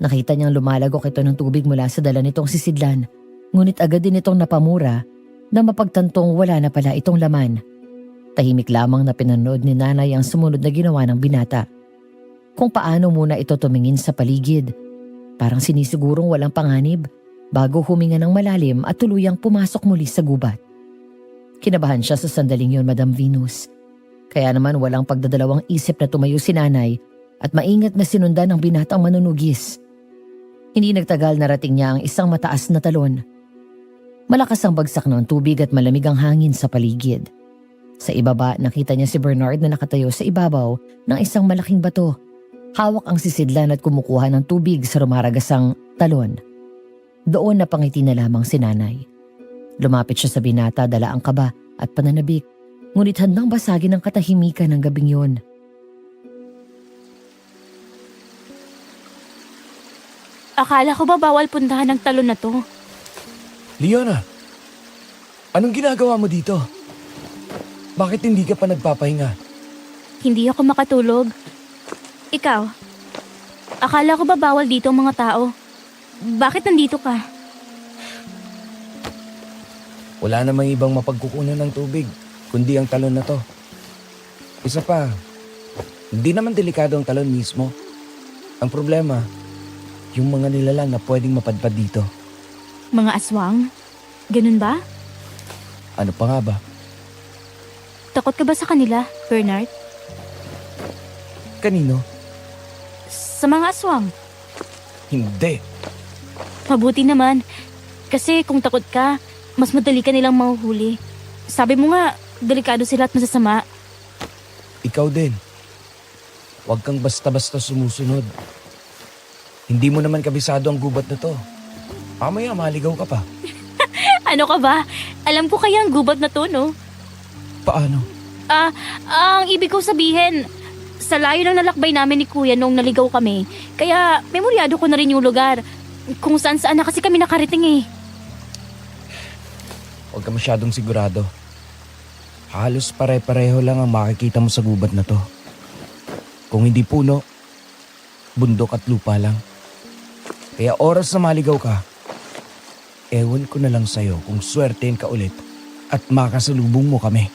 Nakita niyang lumalagok ito ng tubig mula sa dala nitong sisidlan. Ngunit agad din itong napamura na mapagtantong wala na pala itong laman. Tahimik lamang na pinanood ni nanay ang sumunod na ginawa ng binata. Kung paano muna ito tumingin sa paligid. Parang sinisigurong walang panganib bago huminga ng malalim at tuluyang pumasok muli sa gubat. Kinabahan siya sa sandaling yon, Madam Venus. Kaya naman walang pagdadalawang isip na tumayo si nanay at maingat na sinundan ng binatang manunugis. Hindi nagtagal narating niya ang isang mataas na talon. Malakas ang bagsak ng tubig at malamig ang hangin sa paligid. Sa ibaba, nakita niya si Bernard na nakatayo sa ibabaw ng isang malaking bato. Hawak ang sisidlan at kumukuha ng tubig sa rumaragasang talon. Doon napangiti na lamang si nanay. Lumapit siya sa binata, dala ang kaba at pananabik, ngunit handang basagin ang katahimikan ng gabing yon. Akala ko ba bawal puntahan ng talon na to? Leona, anong ginagawa mo dito? Bakit hindi ka pa nagpapahinga? Hindi ako makatulog. Ikaw, akala ko ba bawal dito ang mga tao? Bakit nandito ka? Wala namang ibang mapagkukunan ng tubig, kundi ang talon na to. Isa pa, hindi naman delikado ang talon mismo. Ang problema, yung mga nilalang na pwedeng mapadpad dito. Mga aswang? Ganun ba? Ano pa nga ba? Takot ka ba sa kanila, Bernard? Kanino? Sa mga aswang? Hindi. Mabuti naman. Kasi kung takot ka, mas madali ka nilang mahuhuli. Sabi mo nga, delikado sila at masasama. Ikaw din. Huwag kang basta-basta sumusunod. Hindi mo naman kabisado ang gubat na to. Mamaya maligaw ka pa. Ano ka ba? Alam ko kaya ang gubat na to, no? Paano? Ang ibig kong sabihin, sa layo ng nalakbay namin ni Kuya nung naligaw kami, kaya memoryado ko na rin yung lugar. Kung saan-saan na kasi kami nakarating eh. Huwag ka masyadong sigurado. Halos pare-pareho lang ang makikita mo sa gubat na to. Kung hindi puno, bundok at lupa lang. Kaya oras na maligaw ka, ewan ko na lang sa'yo kung swertein ka ulit at makasalubong mo kami.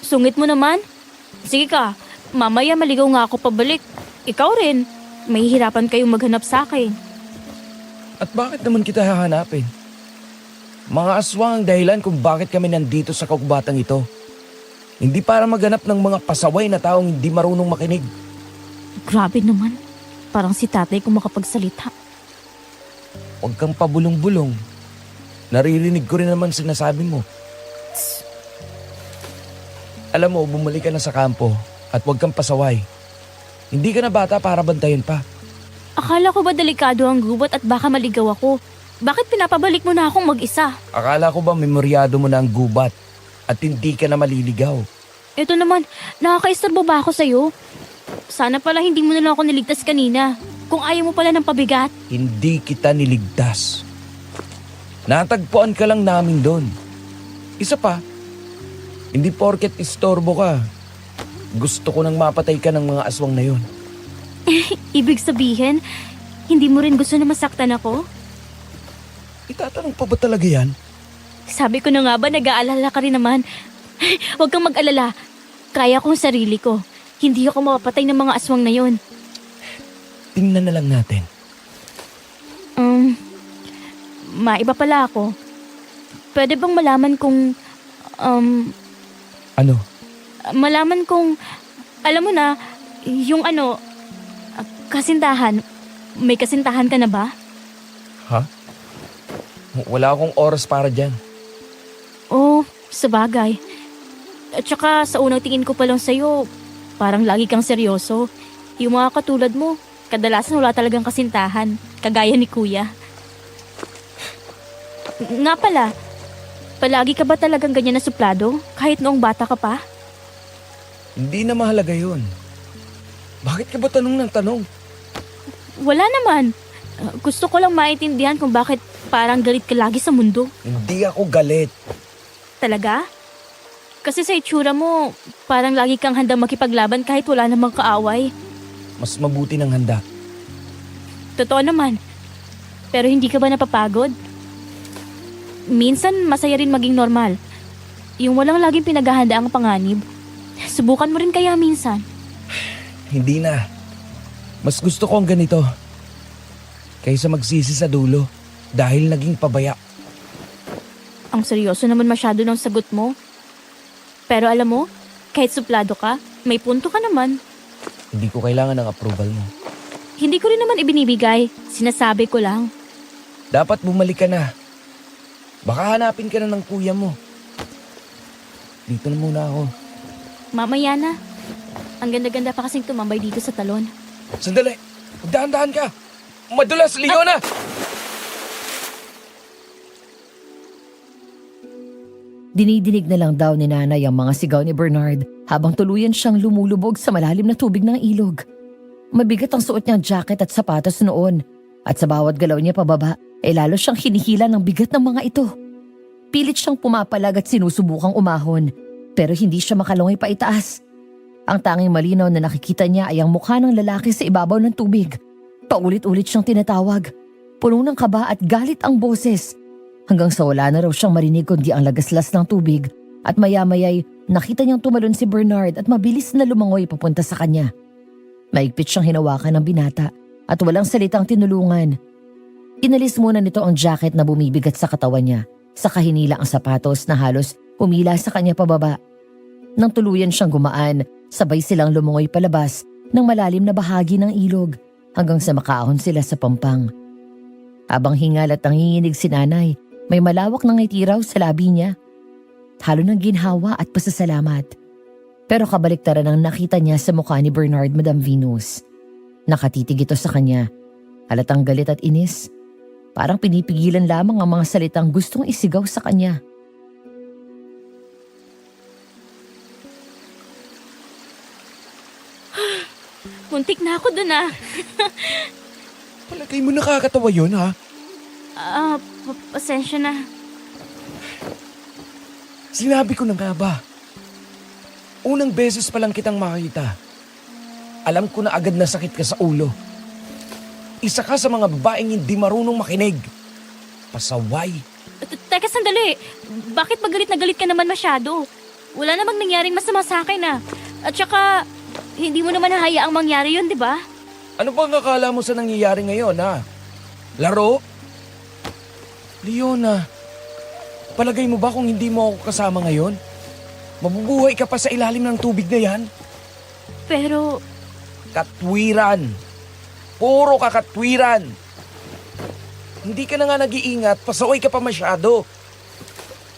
Sungit mo naman. Sige ka, mamaya maligaw nga ako pabalik. Ikaw rin, may hirapan kayong maghanap sa akin. At bakit naman kita hahanapin? Mga aswang ang dahilan kung bakit kami nandito sa kagubatang ito. Hindi para maghanap ng mga pasaway na taong hindi marunong makinig. Grabe naman, parang si tatay kung makapagsalita. Huwag kang pabulong-bulong. Naririnig ko rin naman sinasabi mo. Alam mo, bumalik ka na sa kampo at huwag kang pasaway. Hindi ka na bata para bantayan pa. Akala ko ba delikado ang gubat at baka maligaw ako? Bakit pinapabalik mo na akong mag-isa? Akala ko ba memoryado mo na ang gubat at hindi ka na maliligaw? Ito naman, nakakaistorbo ba ako sa'yo? Sana pala hindi mo na lang ako niligtas kanina. Kung ayaw mo pala ng pabigat. Hindi kita niligtas. Natagpuan ka lang namin doon. Isa pa, hindi porket istorbo ka. Gusto ko nang mapatay ka ng mga aswang na yun. Ibig sabihin, hindi mo rin gusto na masaktan ako? Itatanong pa ba talaga yan? Sabi ko na nga ba, nag-aalala ka rin naman. Huwag kang mag-alala. Kaya kong sarili ko. Hindi ako mapapatay ng mga aswang na yun. Tingnan na lang natin. Maiba pala ako. Pwede bang malaman kung... Ano? Malaman kung... Alam mo na, yung kasintahan. May kasintahan ka na ba? Ha? Wala akong oras para dyan. Oh, sabagay. At saka sa unang tingin ko pa lang sa'yo, parang lagi kang seryoso. Yung mga katulad mo, kadalasan wala talagang kasintahan, kagaya ni Kuya. Nga pala, Palagi ka ba talagang ganyan na suplado? Kahit noong bata ka pa? Hindi na mahalaga yun. Bakit ka ba tanong ng tanong? Wala naman. Gusto ko lang maintindihan kung bakit parang galit ka lagi sa mundo. Hindi ako galit. Talaga? Kasi sa itsura mo, parang lagi kang handang makipaglaban kahit wala namang kaaway. Mas mabuti ng handa. Totoo naman. Pero hindi ka ba napapagod? Minsan, masaya rin maging normal. Yung walang laging pinaghahanda ang panganib. Subukan mo rin kaya minsan. Hindi na. Mas gusto ko ang ganito. Kaysa magsisi sa dulo dahil naging pabaya. Ang seryoso naman masyado ng sagot mo. Pero alam mo, kahit suplado ka, may punto ka naman. Hindi ko kailangan ng approval mo. Hindi ko rin naman ibinibigay. Sinasabi ko lang. Dapat bumalik ka na. Baka hanapin ka na ng kuya mo. Dito na muna ako. Mamaya na. Ang ganda-ganda pa kasing tumambay dito sa talon. Sandali! Dahan-dahan ka! Madulas, Leona! Dinidinig na lang daw ni nanay ang mga sigaw ni Bernard habang tuluyan siyang lumulubog sa malalim na tubig ng ilog. Mabigat ang suot niyang jacket at sapatos noon at sa bawat galaw niya pababa ay lalo siyang hinihila ng bigat ng mga ito. Pilit siyang pumapalag at sinusubukang umahon pero hindi siya makalungoy pa itaas. Ang tanging malinaw na nakikita niya ay ang mukha ng lalaki sa ibabaw ng tubig. Paulit-ulit siyang tinatawag. Puno ng kaba at galit ang boses. Hanggang sa wala na raw siyang marinig kundi ang lagaslas ng tubig at maya-maya'y nakita niyang tumalon si Bernard at mabilis na lumangoy papunta sa kanya. Maigpit siyang hinawakan ng binata at walang salitang tinulungan. Inalis muna nito ang jacket na bumibigat sa katawan niya, saka hinila ang sapatos na halos humila sa kanya pababa. Nang tuluyan siyang gumaan, sabay silang lumangoy palabas ng malalim na bahagi ng ilog hanggang sa makaahon sila sa pampang. Habang hingal at nanginginig si nanay, may malawak na ngiti raw sa labi niya. Halo ng ginhawa at pasasalamat. Pero kabaliktaran ang nakita niya sa mukha ni Bernard, Madam Venus. Nakatitig ito sa kanya. Halatang galit at inis. Parang pinipigilan lamang ang mga salitang gustong isigaw sa kanya. Muntik na ako dun ah. Palagay mo nakakatawa yun, ha? Pasensya na. Sinabi ko na nga ba? Unang beses pa lang kitang makita. Alam ko na agad na sakit ka sa ulo. Isa ka sa mga babaeng hindi marunong makinig. Pasaway. Teka sandali. Bakit magalit na galit ka naman masyado? Wala namang nangyaring masama sa akin ah. At saka, hindi mo naman hahayaang mangyari yun, di ba? Ano bang akala mo sa nangyayari ngayon, ha? Laro? Leona, palagay mo ba kung hindi mo ako kasama ngayon? Mabubuhay ka pa sa ilalim ng tubig na yan? Pero, Katwiran. Puro kakatwiran. Hindi ka na nga nag-iingat, pasaway ka pa masyado.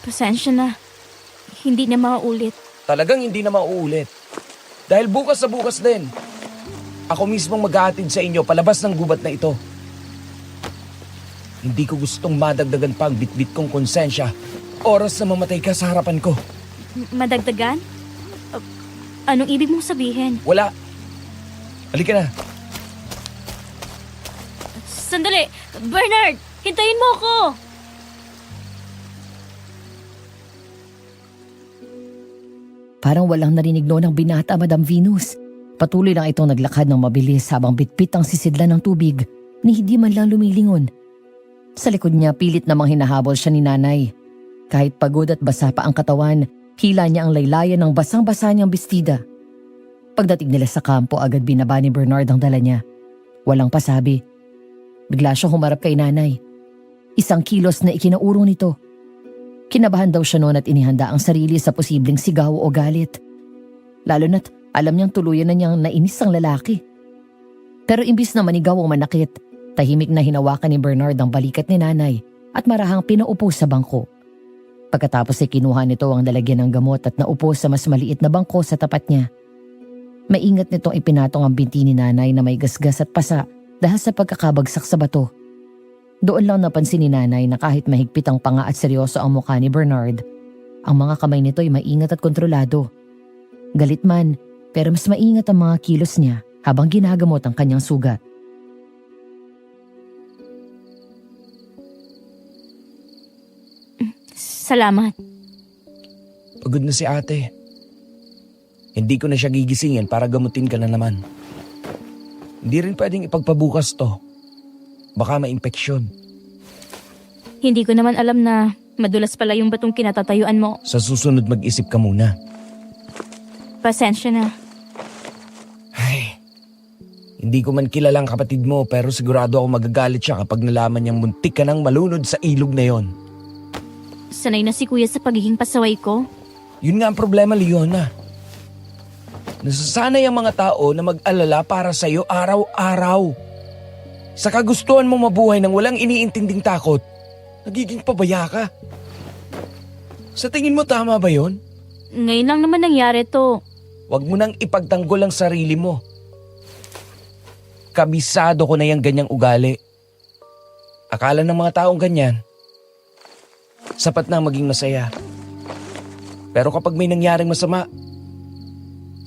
pasensya na. Hindi na mauulit. Talagang hindi na mauulit. Dahil bukas sa bukas din, ako mismong mag-aatid sa inyo palabas ng gubat na ito. Hindi ko gustong madagdagan pa ang bitbit kong konsensya. Oras na mamatay ka sa harapan ko. Madagdagan? Anong ibig mong sabihin? Wala. Halika na. Sandali! Bernard! Hintayin mo ako! Parang walang narinig noon ang binata, Madam Venus. Patuloy lang itong naglakad ng mabilis habang bitbit ang sisidlan ng tubig ni hindi man lang lumilingon. Sa likod niya pilit namang hinahabol siya ni nanay. Kahit pagod at basa pa ang katawan, hila niya ang laylayan ng basang-basa niyang bestida. Pagdating nila sa kampo, agad binaba ni Bernard ang dala niya. Walang pasabi. Bigla siyang humarap kay nanay. 1 kilos na ikinaurong nito. Kinabahan daw siya noon at inihanda ang sarili sa posibleng sigaw o galit. Lalo na't alam niyang tuluyan na niyang nainis ang lalaki. Pero imbis na manigaw o manakit, tahimik na hinawakan ni Bernard ang balikat ni nanay at marahang pinaupo sa bangko. Pagkatapos ay kinuha nito ang lalagyan ng gamot at naupo sa mas maliit na bangko sa tapat niya. Maingat nitong ipinatong ang binti ni nanay na may gasgas at pasa dahil sa pagkakabagsak sa bato. Doon lang napansin ni nanay na kahit mahigpit ang panga at seryoso ang mukha ni Bernard, ang mga kamay nito'y maingat at kontrolado. Galit man, pero mas maingat ang mga kilos niya habang ginagamot ang kanyang sugat. Salamat. Pagod na si ate. Hindi ko na siya gigisingin para gamutin ka na naman. Hindi rin pwedeng ipagpabukas to. Baka ma-impeksyon. Hindi ko naman alam na madulas pala yung batong kinatatayuan mo. Sa susunod mag-isip ka muna. Pasensya na. Ay, hindi ko man kilala ang kapatid mo pero sigurado ako magagalit siya kapag nalaman niyang muntik ka nang malunod sa ilog na yon. Sanay na si kuya sa pagiging pasaway ko. Yun nga ang problema, Leona. Nasasanay ang mga tao na mag-alala para sa'yo araw-araw. Sa kagustuhan mo mabuhay ng walang iniintinding takot, nagiging pabaya ka. Sa tingin mo tama ba yon? Ngayon lang naman nangyari to. Huwag mo nang ipagtanggol ang sarili mo. Kabisado ko na yung ganyang ugali. Akala ng mga taong ganyan, sapat na maging masaya. Pero kapag may nangyaring masama,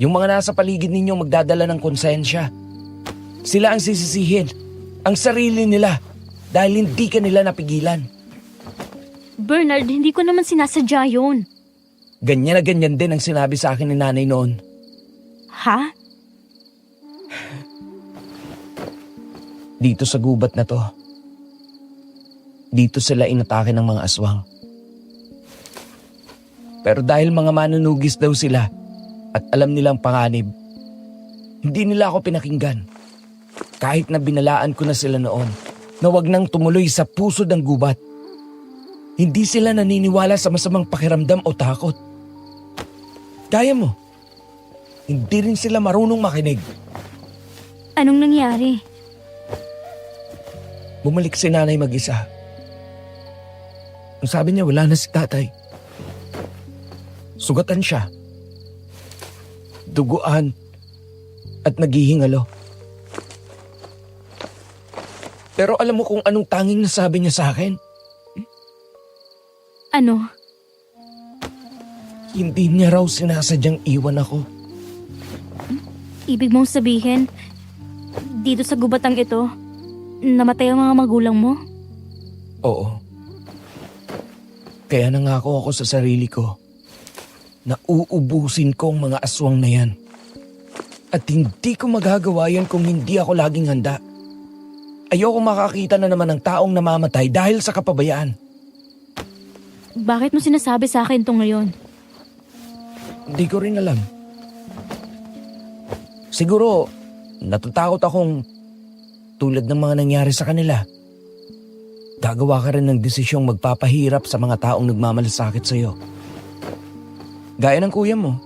yung mga nasa paligid ninyo magdadala ng konsensya. Sila ang sisisihin, ang sarili nila, dahil hindi ka nila napigilan. Bernard, hindi ko naman sinasadya yun. Ganyan na ganyan din ang sinabi sa akin ni nanay noon. Ha? Dito sa gubat na to, dito sila inatake ng mga aswang. Pero dahil mga manunugis daw sila at alam nilang panganib, hindi nila ako pinakinggan. Kahit na binalaan ko na sila noon na wag nang tumuloy sa puso ng gubat. Hindi sila naniniwala sa masamang pakiramdam o takot. Kaya mo, hindi rin sila marunong makinig. Anong nangyari? Bumalik si nanay mag-isa. Ang sabi niya wala na si tatay. Sugatan siya. Duguan at naghihingalo. Pero alam mo kung anong tanging nasabi niya sa akin? Ano? Hindi niya raw sinasadyang iwan ako. Ibig mong sabihin, dito sa gubatang ito, namatay ang mga magulang mo? Oo. Kaya nangako ako sa sarili ko na uubusin ko ang mga aswang na yan. At hindi ko magagawa yan kung hindi ako laging handa. Ayoko makakita na naman ng taong namamatay dahil sa kapabayaan. Bakit mo sinasabi sa akin to ngayon? Hindi ko rin alam. Siguro, natatakot akong tulad ng mga nangyari sa kanila. Gagawa ka rin ng desisyong magpapahirap sa mga taong nagmamalasakit sa'yo. Gaya ng kuya mo.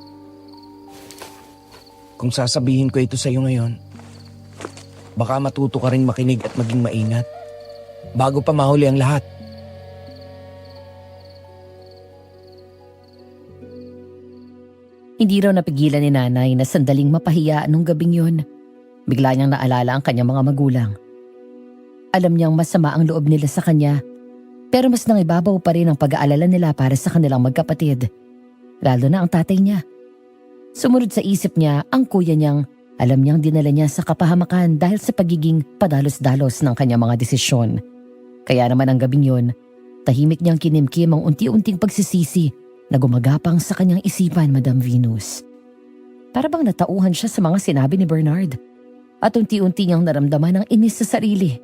Kung sasabihin ko ito sa'yo ngayon, baka matuto ka rin makinig at maging maingat bago pa mahuli ang lahat. Hindi raw napigilan ni nanay na sandaling mapahiya nung gabing yun. Bigla niyang naalala ang kanyang mga magulang. Alam niyang masama ang loob nila sa kanya, pero mas nangibabaw pa rin ang pag-aalala nila para sa kanilang magkapatid. Lalo na ang tatay niya. Sumunod sa isip niya ang kuya niyang alam niyang dinala niya sa kapahamakan dahil sa pagiging padalos-dalos ng kanyang mga desisyon. Kaya naman ang gabing yun, tahimik niyang kinimkim ang unti-unting pagsisisi na gumagapang sa kanyang isipan, Madam Venus. Para bang natauhan siya sa mga sinabi ni Bernard at unti-unti niyang naramdaman ang inis sa sarili.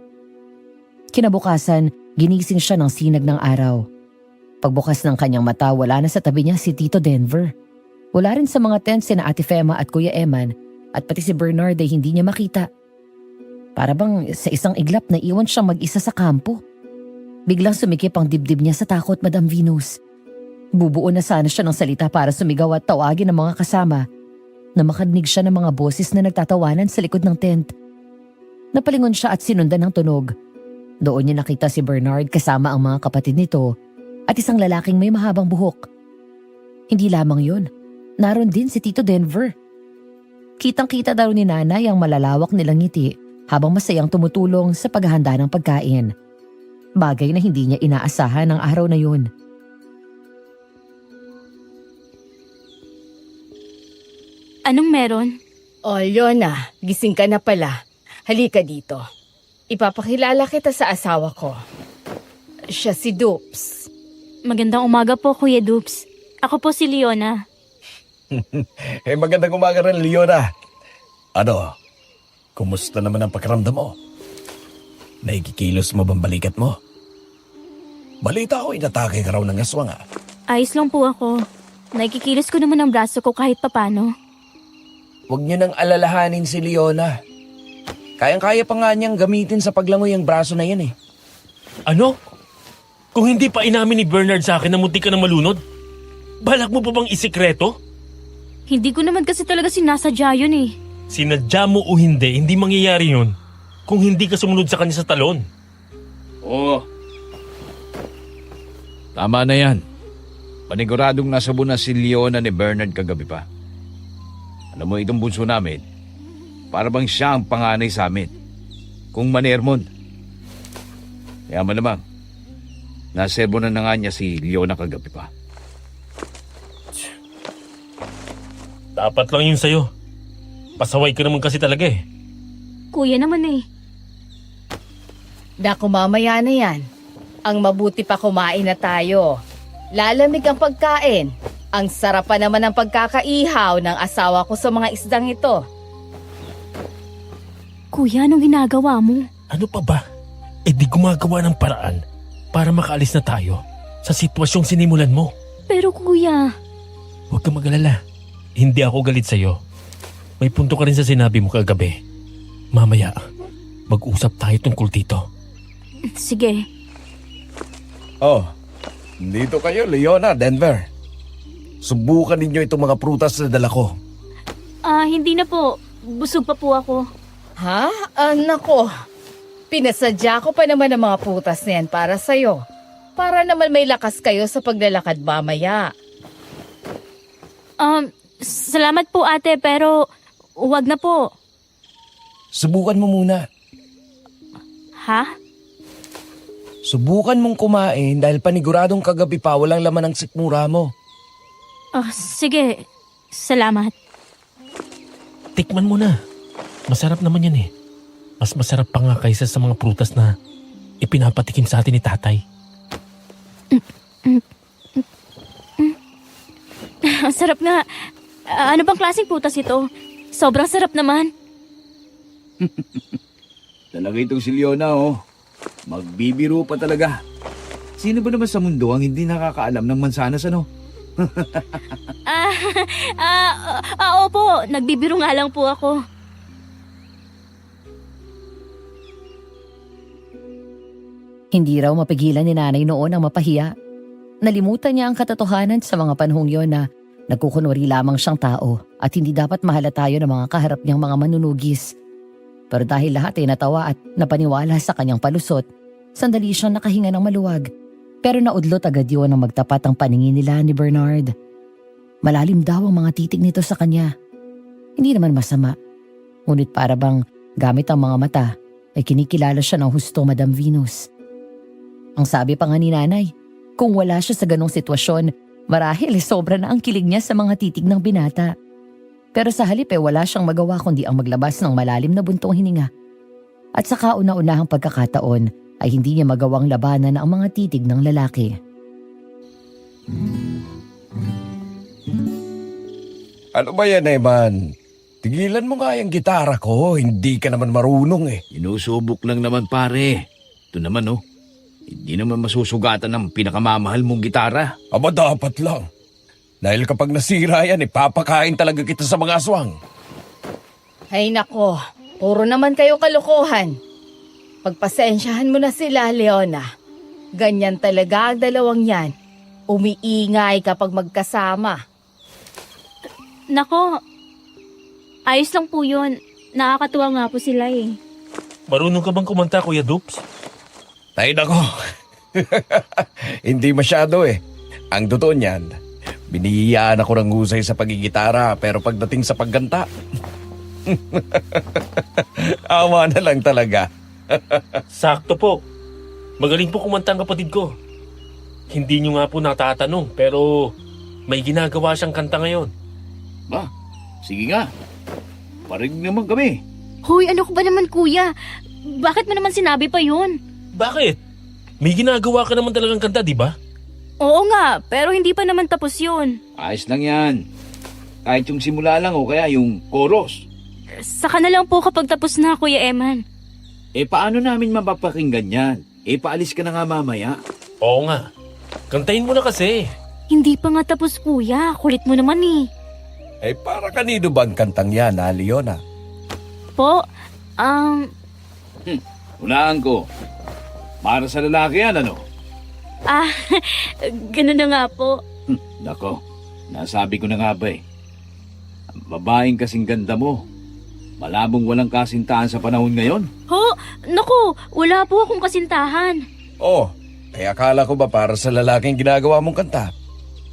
Kinabukasan, ginising siya ng sinag ng araw. Pagbukas ng kanyang mata, wala na sa tabi niya si Tito Denver. Wala rin sa mga tent sina Ate Fema at Kuya Eman at pati si Bernard ay hindi niya makita. Para bang sa isang iglap na iwan siyang mag-isa sa kampo. Biglang sumikip ang dibdib niya sa takot, Madam Venus. Bubuo na sana siya ng salita para sumigaw at tawagin ang mga kasama na makadinig siya ng mga boses na nagtatawanan sa likod ng tent. Napalingon siya at sinundan ng tunog. Doon niya nakita si Bernard kasama ang mga kapatid nito at isang lalaking may mahabang buhok. Hindi lamang yun, naroon din si Tito Denver. Kitang-kita daw ni nanay ang malalawak nilang ngiti habang masayang tumutulong sa paghahanda ng pagkain. Bagay na hindi niya inaasahan ng araw na yun. Anong meron? O, Leona, gising ka na pala. Halika dito. Ipapakilala kita sa asawa ko. Siya si Dupes. Magandang umaga po, Kuya Dupes. Ako po si Leona. Magandang umaga rin, Leona. Ano? Kumusta naman ang pakiramdam mo? Naikikilos mo bang balikat mo? Balita ko, inatake ka raw ng aswang Ayos lang po ako. Nakikikilos ko naman ang braso ko kahit papano. Huwag niyo nang alalahanin si Leona. Kayang-kaya pa nga niyang gamitin sa paglangoy ang braso na yan eh. Ano? Kung hindi pa inamin ni Bernard sa akin na muntik ka na malunod, balak mo pa bang isikreto? Hindi ko naman kasi talaga sinasadya yun eh. Sinadya mo o hindi mangyayari yun kung hindi ka sumunod sa kanya sa talon. Oo. Tama na yan. Paniguradong nasabo na si Leona ni Bernard kagabi pa. Alam mo, itong bunso namin, para bang siya ang panganay sa amin. Kung manermon. Kaya malamang, naserbo na nga niya si Leona kagabi pa. Dapat lang yun sa'yo. Pasaway ka naman kasi talaga eh. Kuya naman eh. Naku, mamaya na yan. Ang mabuti pa kumain na tayo. Lalamig ang pagkain. Ang sarap pa naman ng pagkakaihaw ng asawa ko sa mga isdang ito. Kuya, anong ginagawa mo? Ano pa ba? Eh di gumagawa ng paraan para makaalis na tayo sa sitwasyong sinimulan mo. Pero kuya, Huwag kang mag-alala. Hindi ako galit sa'yo. May punto ka rin sa sinabi mo kagabi. Mamaya, mag-usap tayo tungkol dito. sige. Oh, dito kayo, Leona, Denver. Subukan ninyo itong mga prutas na dala ko. Hindi na po. Busog pa po ako. Ha? Nako. Pinasadya ko pa naman ang mga putas na yan para sa'yo. Para naman may lakas kayo sa paglalakad mamaya. Salamat po ate, pero wag na po. Subukan mo muna. Ha? Subukan mong kumain dahil paniguradong kagabi pa walang laman ang sikmura mo. Sige. Salamat. Tikman mo na. Masarap naman yan eh. Mas masarap pa nga kaysa sa mga prutas na ipinapatikim sa atin ni tatay. Ang sarap nga. Ano bang klaseng putas ito? Sobrang sarap naman. Talaga itong si Leona, oh. Magbibiro pa talaga. Sino ba naman sa mundo ang hindi nakakaalam ng mansanas, ano? Opo. Nagbibiro nga lang po ako. Hindi raw mapigilan ni nanay noon ang mapahiya. Nalimutan niya ang katotohanan sa mga panahong yon na nagkukunwari lamang siyang tao at hindi dapat mahala tayo ng mga kaharap niyang mga manunugis. Pero dahil lahat ay natawa at napaniwala sa kanyang palusot, sandali siyang nakahinga ng maluwag. Pero naudlot agad yun ang magtapat ang paningin nila ni Bernard. Malalim daw ang mga titig nito sa kanya. Hindi naman masama. Ngunit para bang gamit ang mga mata ay kinikilala siya ng husto Madam Venus. Ang sabi pa nga ni nanay, kung wala siya sa ganong sitwasyon, marahil sobra na ang kilig niya sa mga titig ng binata. Pero sa halip wala siyang magawa kundi ang maglabas ng malalim na buntong hininga. At sa kauna-unahang pagkakataon ay hindi niya magawang labanan ang mga titig ng lalaki. Ano ba yan, Eman? Tigilan mo nga yung gitara ko. Hindi ka naman marunong eh. Inusubok lang naman, pare. Ito naman, oh. Hindi naman masusugatan ng pinakamamahal mong gitara. Aba, dapat lang. Dahil kapag nasira yan, ipapakain talaga kita sa mga aswang. Ay nako, puro naman kayo kalokohan. Pagpasensyahan mo na sila, Leona. Ganyan talaga ang dalawang yan. Umiingay kapag magkasama. Nako. Ayos lang po yun. Nakakatuwa nga po sila eh. Marunong ka bang kumanta, Kuya Dupes? Tay nako. Hindi masyado eh. Ang totoo niyan, binihiyaan ako ng husay sa pagigitara pero pagdating sa pagganta, awa na lang talaga. Sakto po. Magaling po kumanta ang kapatid ko. Hindi nyo nga po natatanong pero may ginagawa siyang kanta ngayon. Ba, sige nga. Parinig naman kami. Hoy, ano ka ba naman kuya? Bakit mo naman sinabi pa yun? Bakit? May ginagawa ka naman talagang kanta, di ba? Oo nga, pero hindi pa naman tapos yun. Ayos lang yan. Kahit yung simula lang o kaya yung chorus. Saka na lang po kapag tapos na, Kuya Eman. Paano namin mapapakinggan yan? Paalis ka na nga mamaya. Oo nga. Kantahin mo na kasi. Hindi pa nga tapos, Kuya. Kulit mo naman eh. Para kanino ba ang kantang yan, ha, Leona? Po, Unahan ko. Para sa lalaki yan, ano? ganun na nga po. Nako, nasabi ko na nga ba eh. Ang babaeng kasing ganda mo. Malabong walang kasintahan sa panahon ngayon. Ho, naku, wala po akong kasintahan. Oh, kaya akala ko ba para sa lalaking ginagawa mong kanta?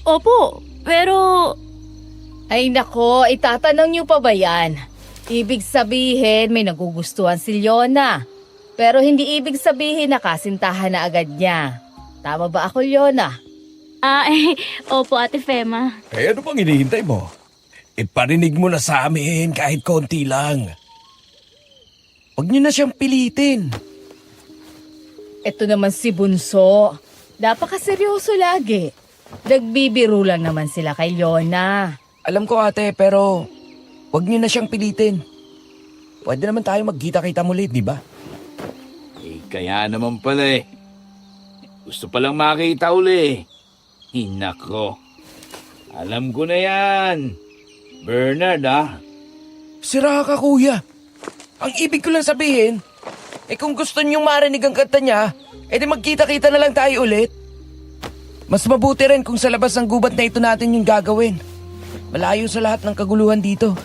Opo, pero Ay nako, itatanong niyo pa ba yan? Ibig sabihin may nagugustuhan si Leona. Pero hindi ibig sabihin na kasintahan na agad niya. Tama ba ako, Leona? opo, Ate Fema. Ano bang hinihintay mo? Iparinig mo na sa amin kahit konti lang. Huwag niyo na siyang pilitin. Ito naman si Bunso. Napakaseryoso lagi. Nagbibiro lang naman sila kay Leona. Alam ko ate, pero wag niyo na siyang pilitin. Pwede naman tayo magkita-kita muli, di ba? Kaya naman pala eh. Gusto palang makita uli. Nako. Alam ko na yan. Bernard, Sira ka, kuya. Ang ibig ko lang sabihin, kung gusto niyong marinig ang kanta niya, di magkita-kita na lang tayo ulit. Mas mabuti rin kung sa labas ng gubat na ito natin yung gagawin. Malayo sa lahat ng kaguluhan dito.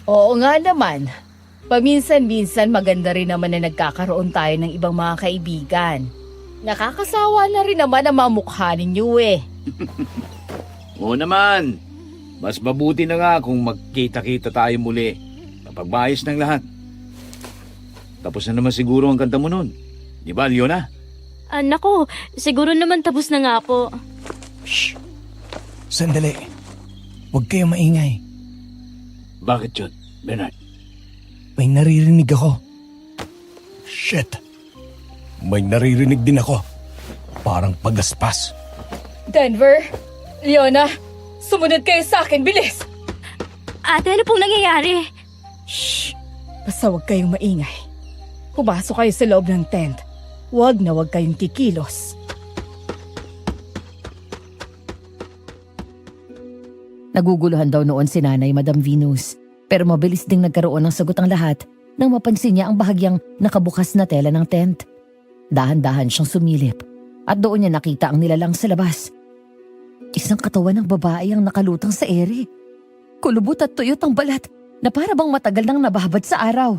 Oo nga naman. Paminsan-minsan maganda rin naman na nagkakaroon tayo ng ibang mga kaibigan. Nakakasawa na rin naman ang mamukha ninyo eh. Oo naman. Mas mabuti na nga kung magkita-kita tayo muli. Kapag maayos ng lahat. Tapos na naman siguro ang kanta mo nun. Di ba, Leona? Naku, siguro naman tapos na nga po. Shh! Sandali. Huwag kayong maingay. Bakit yun, Bernard? May naririnig ako. Shit. May naririnig din ako. Parang pagaspas. Denver, Leona, sumunod kayo sa akin, bilis! Ate, ano pong nangyayari? Shh! Basta huwag kayong maingay. Pumasok kayo sa loob ng tent. Huwag na huwag kayong kikilos. Naguguluhan daw noon si Nanay Madam Venus. Pero mabilis ding nagkaroon ng sagot ang lahat nang mapansin niya ang bahagyang nakabukas na tela ng tent. Dahan-dahan siyang sumilip at doon niya nakita ang nilalang sa labas. Isang katawan ng babae ang nakalutang sa ere. Kulubot at tuyot ang balat na para bang matagal nang nababad sa araw.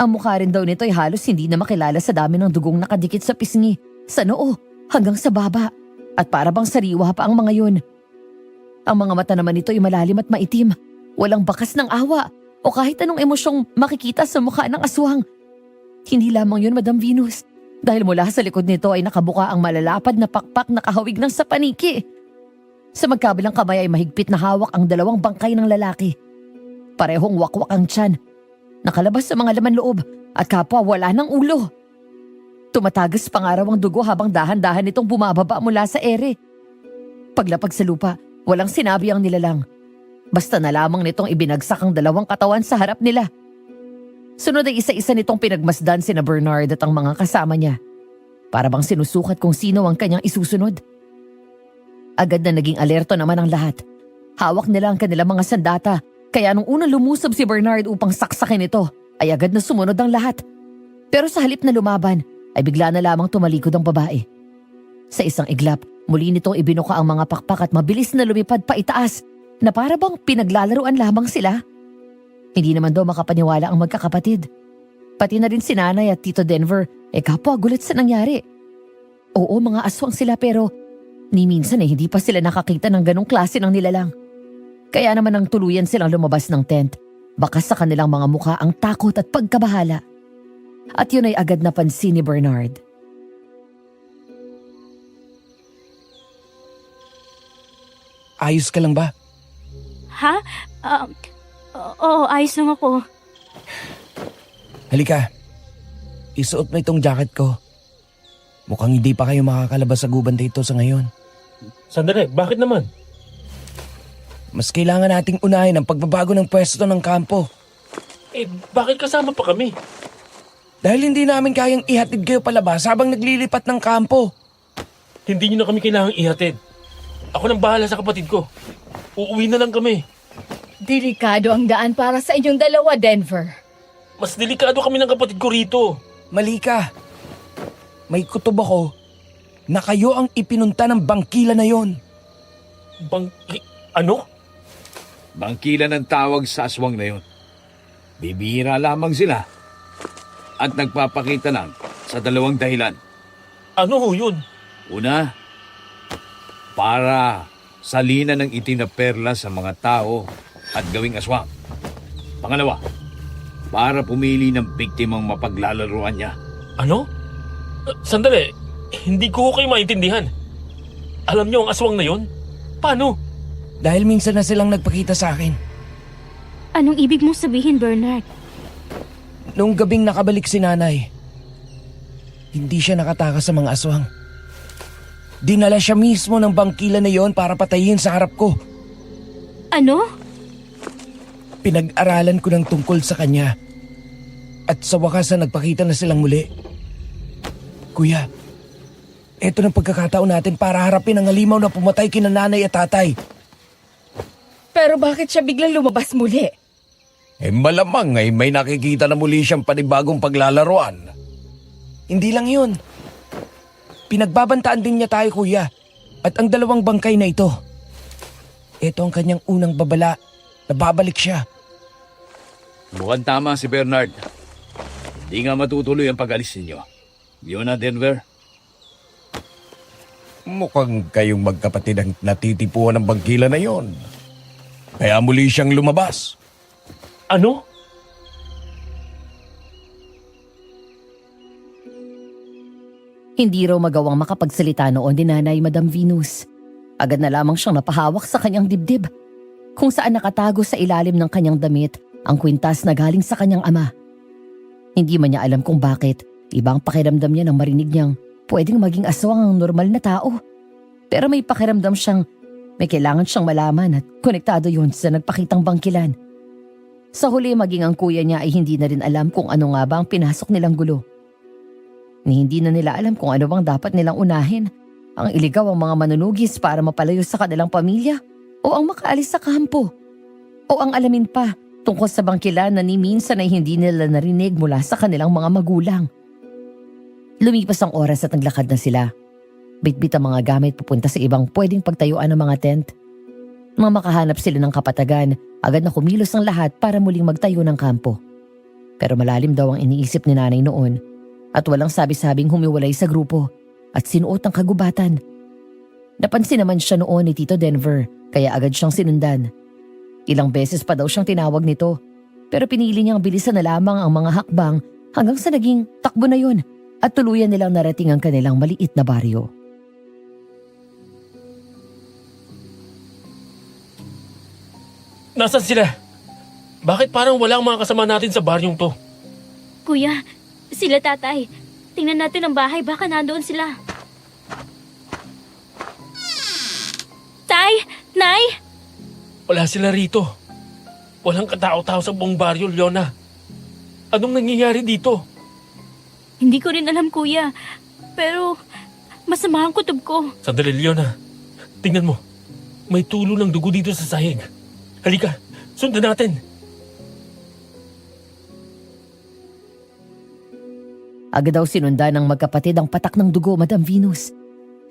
Ang mukha rin daw nito ay halos hindi na makilala sa dami ng dugong nakadikit sa pisngi, sa noo, hanggang sa baba. At para bang sariwa pa ang mga yun. Ang mga mata naman nito ay malalim at maitim. Walang bakas ng awa o kahit anong emosyong makikita sa mukha ng aswang. Hindi lamang yun, Madam Venus. Dahil mula sa likod nito ay nakabuka ang malalapad na pakpak na kahawig ng sapaniki. Sa magkabilang kamay ay mahigpit na hawak ang dalawang bangkay ng lalaki. Parehong wakwak ang tiyan. Nakalabas sa mga laman loob at kapwa wala ng ulo. Tumatagas pangaraw ang dugo habang dahan-dahan itong bumababa mula sa ere. Paglapag sa lupa, walang sinabi ang nilalang. Basta na lamang nitong ibinagsak ang dalawang katawan sa harap nila. Sunod ay isa-isa nitong pinagmasdan sina Bernard at ang mga kasama niya. Para bang sinusukat kung sino ang kanyang isusunod. Agad na naging alerto naman ang lahat. Hawak nila ang kanilang mga sandata, kaya nung unang lumusob si Bernard upang saksakin ito, ay agad na sumunod ang lahat. Pero sa halip na lumaban, ay bigla na lamang tumalikod ang babae. Sa isang iglap, muli nitong ibinuka ang mga pakpak at mabilis na lumipad pa itaas, na para bang pinaglalaruan lamang sila. Hindi naman daw makapaniwala ang magkakapatid. Pati na rin si Nanay at Tito Denver, kapwa gulat sa nangyari. Oo, mga aswang sila pero ni minsan hindi pa sila nakakita ng ganong klase ng nilalang. Kaya naman nang tuluyan silang lumabas ng tent, baka sa kanilang mga mukha ang takot at pagkabahala. At yun ay agad napansin ni Bernard. Ayos ka lang ba? Ha? Oo, ayos lang ako. Halika. Isuot mo itong jacket ko. Mukhang hindi pa kayo makakalabas sa guban dito sa ngayon. Sandali, bakit naman? Mas kailangan nating unahin ang pagbabago ng pwesto ng kampo. Eh, bakit kasama pa kami? Dahil hindi namin kayang ihatid kayo palabas habang naglilipat ng kampo. Hindi nyo na kami kailangang ihatid. Ako nang bahala sa kapatid ko. Uuwi na lang kami. Delikado ang daan para sa inyong dalawa, Denver. Mas delikado kami ng kapatid ko rito. Mali ka. May kutob ako na kayo ang ipinunta ng bangkila na yon. Ano? Bangkila ng tawag sa aswang na yun. Bibihira lamang sila at nagpapakita lang sa dalawang dahilan. Ano ho yun? Una, para salinan ng itim na perla sa mga tao at gawing aswang. Pangalawa, para pumili ng biktimang mapaglalaruan niya. Ano? Sandali, hindi ko kayo maintindihan. Alam niyo ang aswang na yon? Paano? Dahil minsan na silang nagpakita sa akin. Anong ibig mong sabihin, Bernard? Noong gabing nakabalik si nanay, hindi siya nakatakas sa mga aswang. Dinala siya mismo ng bangkila na yon para patayin sa harap ko. Ano? Pinag-aralan ko ng tungkol sa kanya. At sa wakas na nagpakita na silang muli. Kuya, eto ng pagkakataon natin para harapin ang halimaw na pumatay kina nanay at tatay. Pero bakit siya biglang lumabas muli? Malamang ay may nakikita na muli siyang panibagong paglalaroan. Hindi lang yun. Pinagbabantaan din niya tayo, kuya. At ang dalawang bangkay na ito. Ito ang kanyang unang babala na babalik siya. Mukhang tama si Bernard. Hindi nga matutuloy ang pag-alis ninyo. Yun na, Denver. Mukhang kayong magkapatid ang natitipuan ng bangkila na yon. Kaya muli siyang lumabas. Ano? Hindi raw magawang makapagsalita noon ni Nanay Madam Venus. Agad na lamang siyang napahawak sa kanyang dibdib, kung saan nakatago sa ilalim ng kanyang damit ang kwintas na galing sa kanyang ama. Hindi man niya alam kung bakit, ibang pakiramdam niya nang marinig niyang pwedeng maging aswang ang normal na tao. Pero may pakiramdam siyang may kailangan siyang malaman at konektado yun sa nagpakitang bangkilan. Sa huli maging ang kuya niya ay hindi na rin alam kung ano nga ba ang pinasok nilang gulo. Ni hindi na nila alam kung ano bang dapat nilang unahin, ang iligaw ang mga manunugis para mapalayo sa kanilang pamilya o ang makaalis sa kampo. O ang alamin pa tungkol sa bangkilan na ni minsan ay hindi nila narinig mula sa kanilang mga magulang. Lumipas ang oras at naglakad na sila. Bitbit ang mga gamit pupunta sa ibang pwedeng pagtayuan ng mga tent. Nang makahanap sila ng kapatagan, agad na kumilos ang lahat para muling magtayo ng kampo. Pero malalim daw ang iniisip ni nanay noon at walang sabi-sabing humiwalay sa grupo at sinuot ang kagubatan. Napansin naman siya noon ni Tito Denver kaya agad siyang sinundan. Ilang beses pa daw siyang tinawag nito pero pinili niyang bilisan na lamang ang mga hakbang hanggang sa naging takbo na yun at tuluyan nilang narating ang kanilang maliit na baryo. Nasaan sila? Bakit parang wala ang mga kasama natin sa baryong to? Kuya, sila tatay. Tingnan natin ang bahay, baka nandoon sila. Tay! Nay! Wala sila rito. Walang katao-tao sa buong baryo, Leona. Anong nangyayari dito? Hindi ko rin alam, kuya. Pero masama ang kutob ko. Sandali, Leona. Tingnan mo. May tulo ng dugo dito sa sahig. Halika, sundan natin. Agad daw sinundan ng magkapatid ang patak ng dugo, Madam Venus.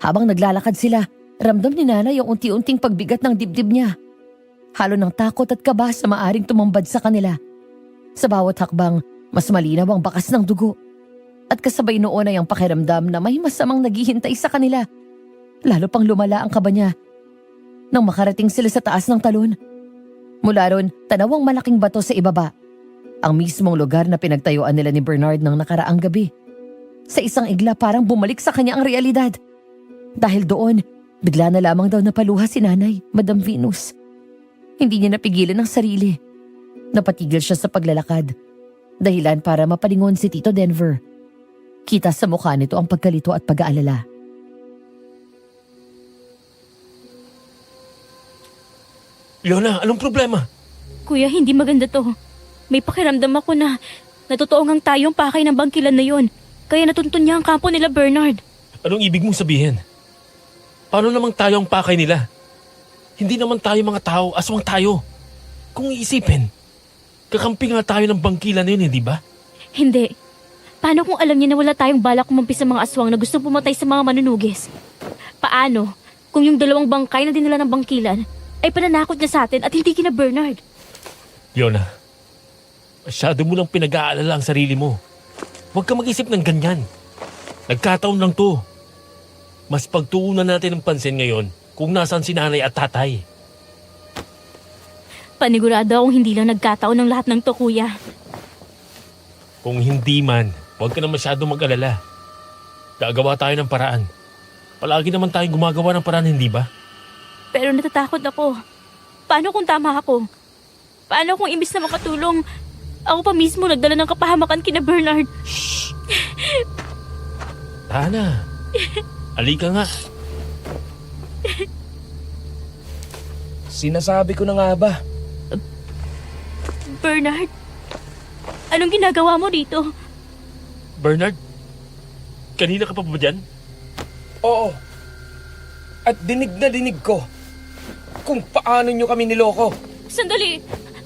Habang naglalakad sila, ramdam ni nanay ang unti-unting pagbigat ng dibdib niya. Halo ng takot at kaba sa maaring tumambad sa kanila. Sa bawat hakbang, mas malinaw ang bakas ng dugo. At kasabay noon ay ang pakiramdam na may masamang naghihintay sa kanila. Lalo pang lumala ang kaba niya. Nang makarating sila sa taas ng talon, mula ron, tanawang malaking bato sa ibaba. Ang mismong lugar na pinagtayuan nila ni Bernard ng nakaraang gabi. Sa isang igla parang bumalik sa kanya ang realidad. Dahil doon, Bigla na lamang daw napaluha si Nanay, Madam Venus. Hindi niya napigilan ang sarili. Napatigil siya sa paglalakad. Dahilan para mapalingon si Tito Denver. Kita sa mukha nito ang pagkalito at pag-aalala. Leona, anong problema? Kuya, hindi maganda to. May pakiramdam ako na natotoo ngang tayong pakay ng bangkilan na yon. Kaya natuntun niya ang kampo nila Bernard. Anong ibig mong sabihin? Paano namang tayo ang pakay nila? Hindi naman tayo mga tao, aswang tayo. Kung iisipin, kakampi nga tayo ng bangkilan na yun, hindi ba? Hindi. Paano kung alam niya na wala tayong balak kumampi sa mga aswang na gustong pumatay sa mga manunugis? Paano kung yung dalawang bangkay na dinala ng bangkilan ay pananakot niya sa atin at hindi kina Bernard? Leona, masyado mo lang pinag-aalala ang sarili mo. Huwag ka mag-isip ng ganyan. Nagkataon lang to. Mas pagtuunan natin ng pansin ngayon kung nasaan si nanay at tatay. Panigurado akong hindi lang nagkataon ng lahat ng to, kuya. Kung hindi man, huwag ka na masyado mag-alala. Gagawa tayo ng paraan. Palagi naman tayong gumagawa ng paraan, hindi ba? Pero natatakot ako. Paano kung tama ako? Paano kung imbis na makatulong, ako pa mismo nagdala ng kapahamakan kina Bernard? Tana, alika nga. Sinasabi ko na nga ba? Bernard, anong ginagawa mo dito? Bernard, kanina ka pa ba dyan? Oo. At dinig na dinig ko kung paano nyo kami niloko. Sandali!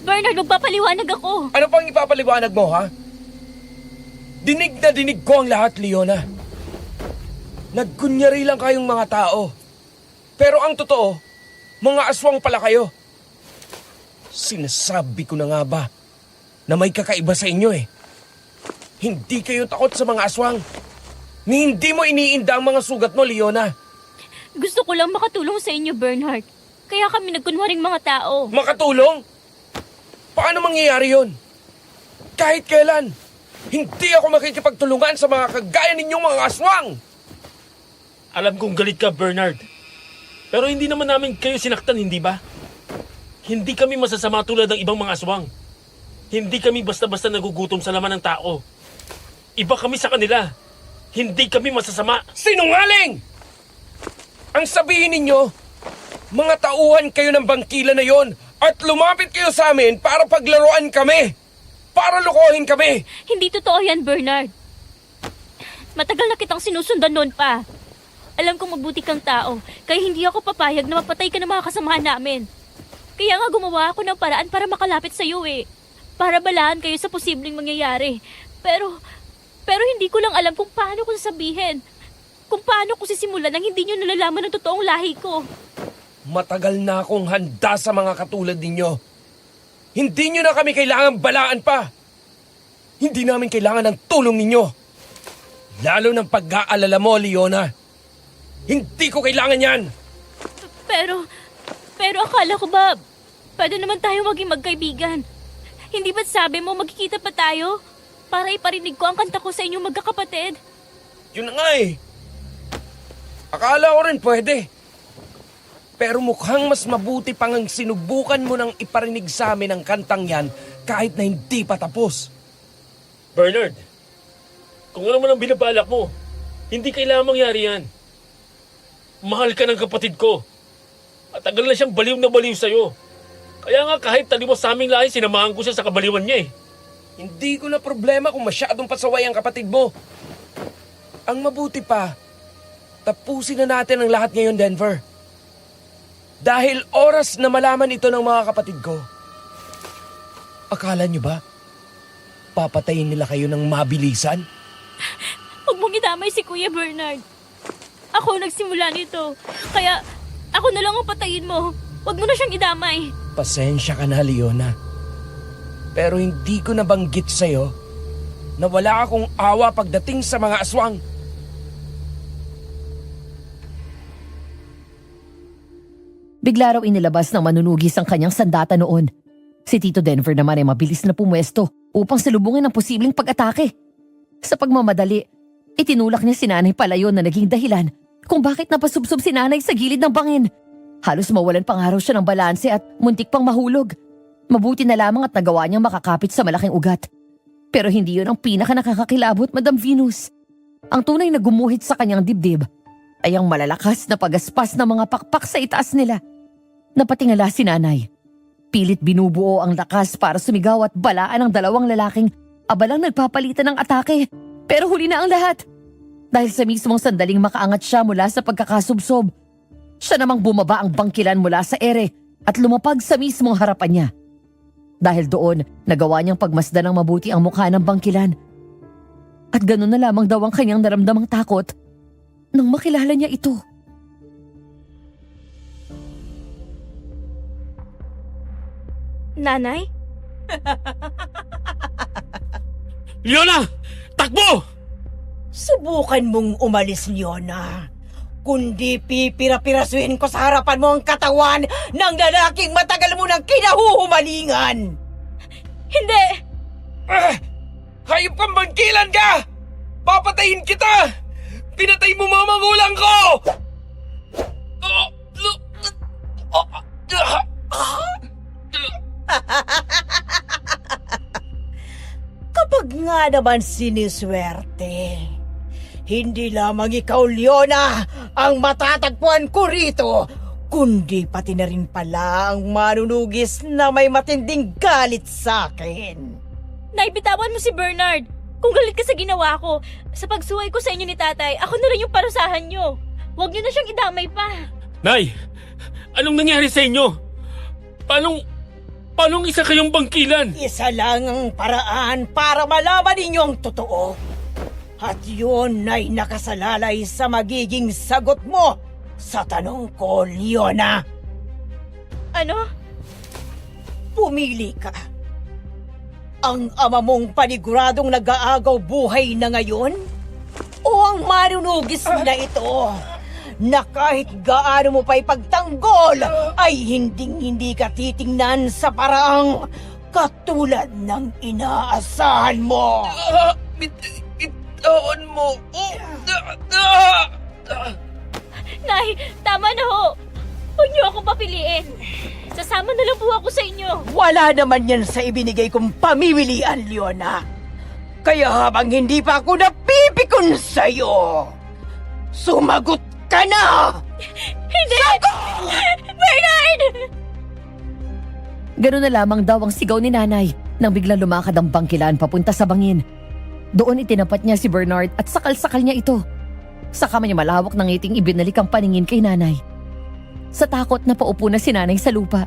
Bernard, magpapaliwanag ako! Ano pang ipapaliwanag mo, ha? Dinig na dinig ko ang lahat, Leona. Nagkunyari lang kayong mga tao. Pero ang totoo, mga aswang pala kayo. Sinasabi ko na nga ba na may kakaiba sa inyo eh. Hindi kayo takot sa mga aswang. Ni hindi mo iniinda ang mga sugat mo, Leona. Gusto ko lang makatulong sa inyo, Bernard. Kaya kami nagkunwaring mga tao. Makatulong? Paano mangyayari yun? Kahit kailan, hindi ako makikipagtulungan sa mga kagaya ninyong mga aswang! Alam kong galit ka, Bernard. Pero hindi naman namin kayo sinaktan, hindi ba? Hindi kami masasama tulad ng ibang mga aswang. Hindi kami basta-basta nagugutom sa laman ng tao. Iba kami sa kanila. Hindi kami masasama. Sinungaling! Ang sabihin ninyo, mga tauhan kayo ng bangkila na yon at lumapit kayo sa amin para paglaruan kami. Para lokohin kami. Hindi totoo yan, Bernard. Matagal na kitang sinusundan noon pa. Alam kong mabuti kang tao, kaya hindi ako papayag na mapatay ka ng mga kasamahan namin. Kaya nga gumawa ako ng paraan para makalapit sa iyo eh. Para balaan kayo sa posibleng mangyayari. Pero hindi ko lang alam kung paano ko sasabihin. Kung paano ko sisimulan nang hindi nyo nalalaman ang totoong lahi ko. Matagal na akong handa sa mga katulad ninyo. Hindi nyo na kami kailangan balaan pa. Hindi namin kailangan ng tulong ninyo. Lalo ng pag-aalala mo, Leona. Hindi ko kailangan yan. Pero akala ko ba, pwede naman tayo maging magkaibigan. Hindi ba't sabi mo magkikita pa tayo? Para iparinig ko ang kanta ko sa inyong magkakapatid. Yun na nga eh. Akala ko rin pwede. Pero mukhang mas mabuti pang ang sinubukan mo nang iparinig sa amin ang kantang yan kahit na hindi pa tapos. Bernard, kung ano man ang binabalak mo, hindi kailangan mangyari yan. Mahal ka ng kapatid ko. Matagal na siyang baliw na baliw sa'yo. Kaya nga kahit talimos sa aming lahi, sinamahan ko siya sa kabaliwan niya eh. Hindi ko na problema kung masyadong pasaway ang kapatid mo. Ang mabuti pa, tapusin na natin ang lahat ngayon, Denver. Dahil oras na malaman ito ng mga kapatid ko. Akala niyo ba, papatayin nila kayo ng mabilisan? Huwag mong idamay si Kuya Bernard. Ako nagsimula nito. Kaya ako na lang ang patayin mo. Huwag mo na siyang idamay. Pasensya ka na, Leona. Pero hindi ko nabanggit sa'yo na wala akong awa pagdating sa mga aswang. Bigla raw inilabas ng manunugis ang kanyang sandata noon. Si Tito Denver naman ay mabilis na pumwesto upang salubungin ang posibleng pag-atake. Sa pagmamadali, itinulak niya si Nanay Palayon na naging dahilan kung bakit napasubsob si nanay sa gilid ng bangin. Halos mawalan pang araw siya ng balanse at muntik pang mahulog. Mabuti na lamang at nagawa niyang makakapit sa malaking ugat. Pero hindi yun ang pinaka nakakakilabot, Madam Venus. Ang tunay na gumuhit sa kanyang dibdib ay ang malalakas na pagaspas ng mga pakpak sa itaas nila. Napatingala si nanay. Pilit binubuo ang lakas para sumigaw at balaan ang dalawang lalaking abalang nagpapalitan ng atake. Pero huli na ang lahat. Dahil sa mismong sandaling makaangat siya mula sa pagkakasubsob, siya namang bumaba ang bangkilan mula sa ere at lumapag sa mismong harapan niya. Dahil doon, nagawa niyang pagmasdan ng mabuti ang mukha ng bangkilan. At ganun na lamang daw ang kanyang naramdamang takot nang makilala niya ito. Nanay? Leona! Takbo! Subukan mong umalis, Leona. Kundi pipira-pirasuhin ko sa harapan mo ang katawan ng lalaking matagal mo nang kinahuhumalingan. Hindi! Hayop kang bangkilan ka! Papatayin kita! Pinatay mo mga magulang ko! Kapag nga naman siniswerte, hindi lamang ikaw, Leona, ang matatagpuan ko rito, kundi pati na rin pala ang manunugis na may matinding galit sa akin. Naibitawan mo si Bernard. Kung galit ka sa ginawa ko, sa pagsuway ko sa inyo ni tatay, ako na rin yung parusahan nyo. Huwag nyo na siyang idamay pa. Nay! Anong nangyari sa inyo? Paanong isa kayong bangkilan? Isa lang ang paraan para malaman ninyo ang totoo. At yun ay nakasalalay sa magiging sagot mo sa tanong ko, Leona. Ano? Pumili ka. Ang ama mong paniguradong nag-aagaw buhay na ngayon? O ang manunugis na ito na kahit gaano mo pa'y pagtanggol ay hinding-hindi ka titingnan sa paraang katulad ng inaasahan mo? Bitawan mo! Nay, tama na ho. Huwag niyo akong papiliin. Sasama na lang po ako sa inyo. Wala naman yan sa ibinigay kong pamimilian, Leona. Kaya habang hindi pa ako napipikon sa'yo, sumagot ka na! Hindi! Bernard! Ganun na lamang daw ang sigaw ni nanay nang biglang lumakad ang bangkilan papunta sa bangin. Doon itinapat niya si Bernard at sakal-sakal niya ito. Saka niya malawak ng ngiting ibinalik ang paningin kay nanay. Sa takot na paupo na si nanay sa lupa.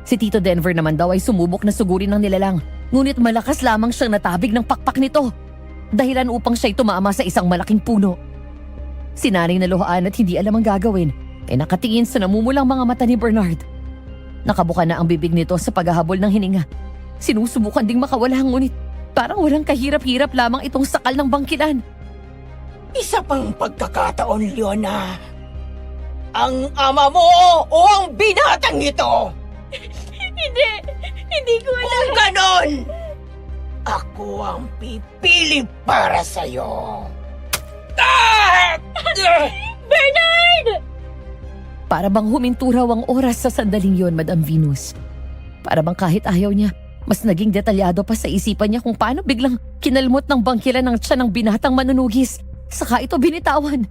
Si Tito Denver naman daw ay sumubok na sugurin ng nilalang, ngunit malakas lamang siyang natabig ng pakpak nito. Dahilan upang siya'y tumama sa isang malaking puno. Si nanay naluhaan at hindi alam ang gagawin, ay nakatingin sa namumulang mga mata ni Bernard. Nakabuka na ang bibig nito sa paghahabol ng hininga. Sinusubukan ding makawala, ngunit parang walang kahirap-hirap lamang itong sakal ng bangkilan. Isa pang pagkakataon, Leona. Ang ama mo o ang binatang ito? Hindi ko alam. Kung ganon, ako ang pipili para sa'yo. Bernard! Para bang huminto raw ang oras sa sandaling yon, Madam Venus. Para bang kahit ayaw niya, mas naging detalyado pa sa isipan niya kung paano biglang kinalmot ng bangkilan ng tiyan ng binatang manunugis. Saka ito binitawan.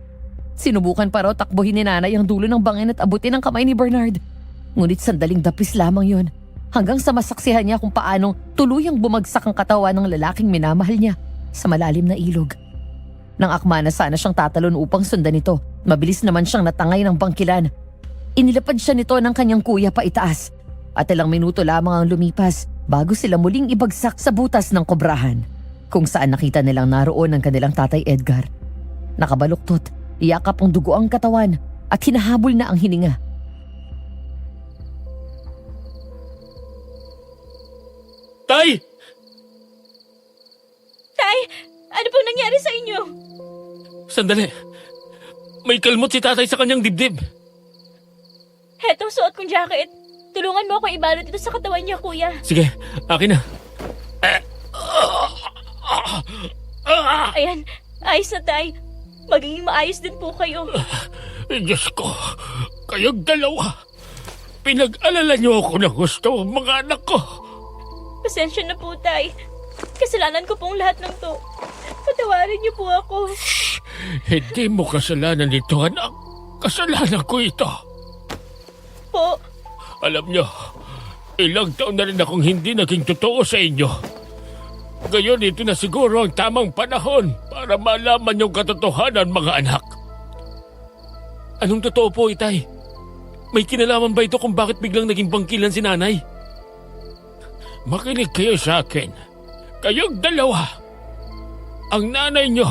Sinubukan pa raw takbuhin ni nanay ang dulo ng bangin at abutin ang kamay ni Bernard. Ngunit sandaling dapis lamang yon, hanggang sa masaksihan niya kung paanong tuluyang bumagsak ang katawan ng lalaking minamahal niya sa malalim na ilog. Nang akma na sana siyang tatalon upang sundan ito, mabilis naman siyang natangay ng bangkilan. Inilapad siya nito ng kanyang kuya pa itaas at ilang minuto lamang ang lumipas bago sila muling ibagsak sa butas ng kobrahan, kung saan nakita nilang naroon ang kanilang tatay Edgar. Nakabaluktot, iyakap ang dugo ang katawan at hinahabol na ang hininga. Tay! Tay, ano pong nangyari sa inyo? Sandali. May kalmot si tatay sa kanyang dibdib. Hetong suot kong jacket. Tulungan mo ako ibalot ito sa katawan niya, kuya. Sige, akin na. Ayan, ayos na tay. Magiging maayos din po kayo. Diyos ko, kayong dalawa. Pinag-alala niyo ako ng gusto, mga anak ko. Pasensya na po, Tay. Kasalanan ko pong lahat ng to. Patawarin niyo po ako. Hindi mo kasalanan ito, anak. Kasalanan ko ito. Po, Alam niyo, ilang taon na rin akong hindi naging totoo sa inyo. Ngayon, ito na siguro ang tamang panahon para malaman yung katotohanan, mga anak. Anong totoo po, Itay? May kinalaman ba ito kung bakit biglang naging bangkilan si nanay? Makinig kayo sa akin. Kayong dalawa. Ang nanay niyo,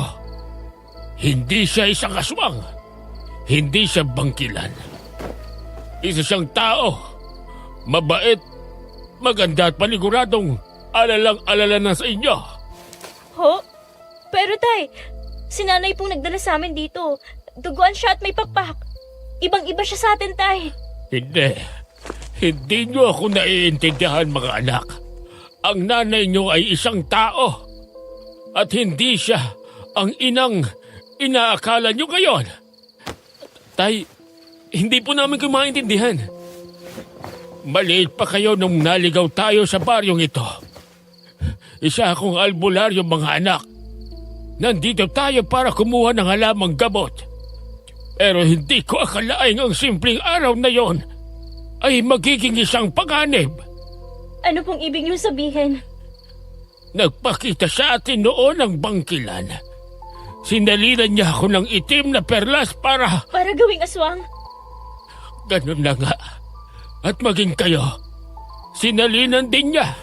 hindi siya isang aswang. Hindi siya bangkilan. Isa siyang tao. Mabait, maganda at paniguradong alalang-alala na sa inyo. ho? Pero Tay, si nanay pong nagdala sa amin dito. Duguan siya at may pakpak. Ibang-iba siya sa atin, Tay. Hindi. Hindi niyo ako naiintindihan, mga anak. Ang nanay niyo ay isang tao. At hindi siya ang inang inaakala niyo ngayon. Tay, hindi po namin kayo maintindihan. Maliit pa kayo nung naligaw tayo sa baryong ito. Isa akong albularyo, mga anak. Nandito tayo para kumuha ng halamang gamot. Pero hindi ko akalaing ang simpleng araw na yon ay magiging isang panganib. Ano pong ibig niyo sabihin? Nagpakita sa atin noon ang bangkilan. Sinalinan niya ako ng itim na perlas para... Para gawing aswang? Ganun na nga. At maging kayo, sinalinan din niya.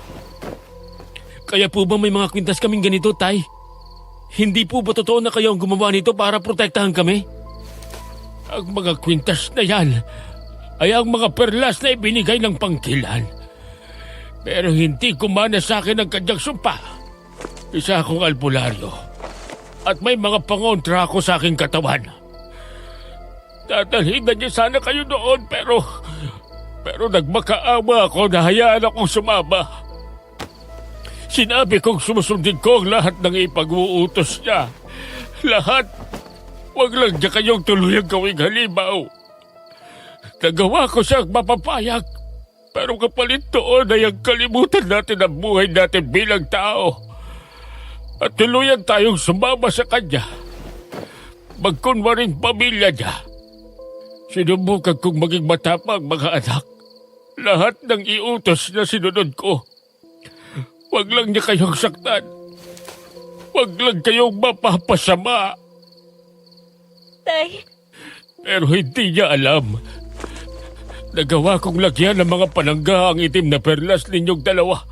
Kaya po ba may mga kwintas kaming ganito, Tay? Hindi po ba totoo na kayo ang gumawa nito para protektahan kami? Ang mga kwintas na yan ay ang mga perlas na ibinigay ng pangkilan. Pero hindi kumana sa akin ang kanyang sumpa. Isa akong albularyo. At may mga pangontra ako sa aking katawan. Dadalhin na niya sana kayo doon pero nagmakaawa ako na hayaan akong sumama. Sinabi kong sumusundin ko ang lahat ng ipag-uutos niya. Lahat. Huwag lang niya kayong tuluyang gawing halimaw. Nagawa ko siyang mapapayag. Pero kapalit doon ay ang kalimutan natin ang buhay natin bilang tao. At tuluyan tayong sumama sa kanya. Magkunwaring pamilya niya. Sinubukan kong maging matapang, mga anak. Lahat ng iutos na sinunod ko. Huwag lang niya kayong saktan. Huwag lang kayong mapapasama. Tay, Pero hindi niya alam. Nagawa kong lagyan ng mga panangga ang itim na perlas ninyong dalawa.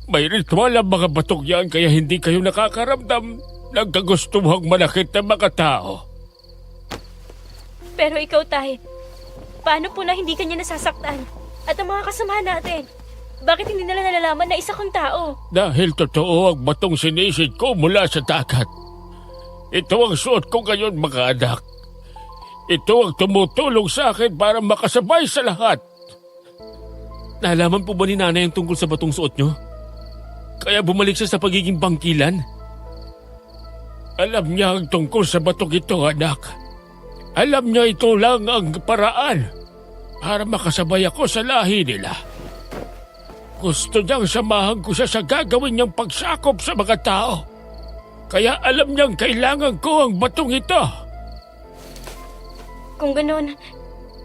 May ritual ang mga batok yan kaya hindi kayo nakakaramdam ng kagustuhang manakit ng mga tao. pero ikaw, Tay. Paano po na hindi kanya nasasaktan? At ang mga kasamahan natin? Bakit hindi nila nalalaman na isa kang tao? Dahil totoo ang batong sinisid ko mula sa dagat. Ito ang suot ko ngayon, mga anak. Ito ang tumutulong sa akin para makasabay sa lahat. Nalaman po ba ni nanay ang tungkol sa batong suot nyo? Kaya bumalik siya sa pagiging bangkilan? Alam niya ang tungkol sa batong ito, anak. Alam niya ito lang ang paraan para makasabay ako sa lahi nila. Gusto niyang samahan ko siya sa gagawin niyang pagsakop sa mga tao. Kaya alam niyang kailangan ko ang batong ito. Kung ganun,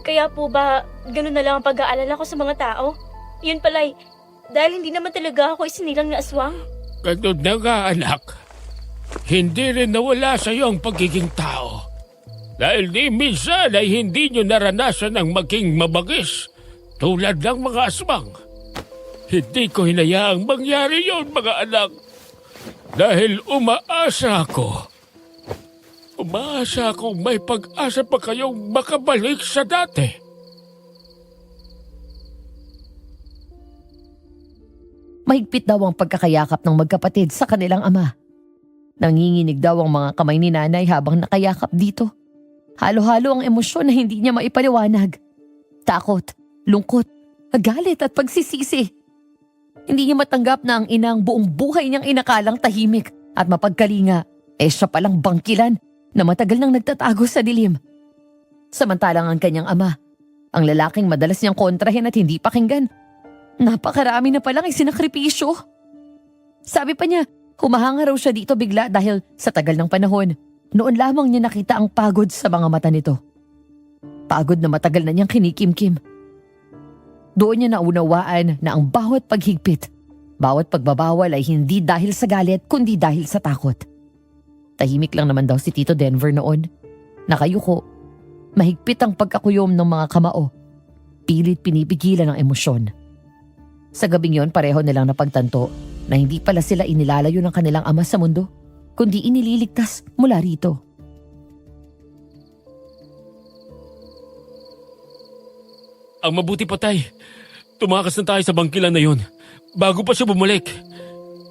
kaya po ba ganun na lang ang pag-aalala ko sa mga tao? Yun pala'y, dahil hindi naman talaga ako isinilang na aswang. Ganun na nga, anak. Hindi rin nawala sa iyo ang pagiging tao. Dahil di minsan ay hindi niyo naranasan ang maging mabagis tulad ng mga aswang. Hindi ko hinayaang mangyari yon, mga anak. Dahil umaasa ako. Umaasa akong may pag-asa pa kayong makabalik sa dati. Mahigpit daw ang pagkakayakap ng magkapatid sa kanilang ama. Nanginginig daw ang mga kamay ni nanay habang nakayakap dito. Halo-halo ang emosyon na hindi niya maipaliwanag. Takot, lungkot, galit at pagsisisi. Hindi niya matanggap na ang inang buong buhay niyang inakalang tahimik at mapagkalinga, siya palang bangkilan na matagal nang nagtatago sa dilim. Samantalang ang kanyang ama, ang lalaking madalas niyang kontrahin at hindi pakinggan, napakarami na palang isinakripisyo. Sabi pa niya, humahanga raw siya dito bigla dahil sa tagal ng panahon, noon lamang niya nakita ang pagod sa mga mata nito. Pagod na matagal na niyang kinikimkim. Doon niya naunawaan na ang bawat paghigpit, bawat pagbabawal ay hindi dahil sa galit kundi dahil sa takot. Tahimik lang naman daw si Tito Denver noon. Nakayuko, mahigpit ang pagkakuyom ng mga kamao. Pilit pinipigilan ang emosyon. Sa gabing yon, pareho nilang napagtanto na hindi pala sila inilalayo ng kanilang ama sa mundo, kundi inililigtas mula rito. Ang mabuti pa, Tay. Tumakas na tayo sa bangkilan na yun bago pa siya bumalik.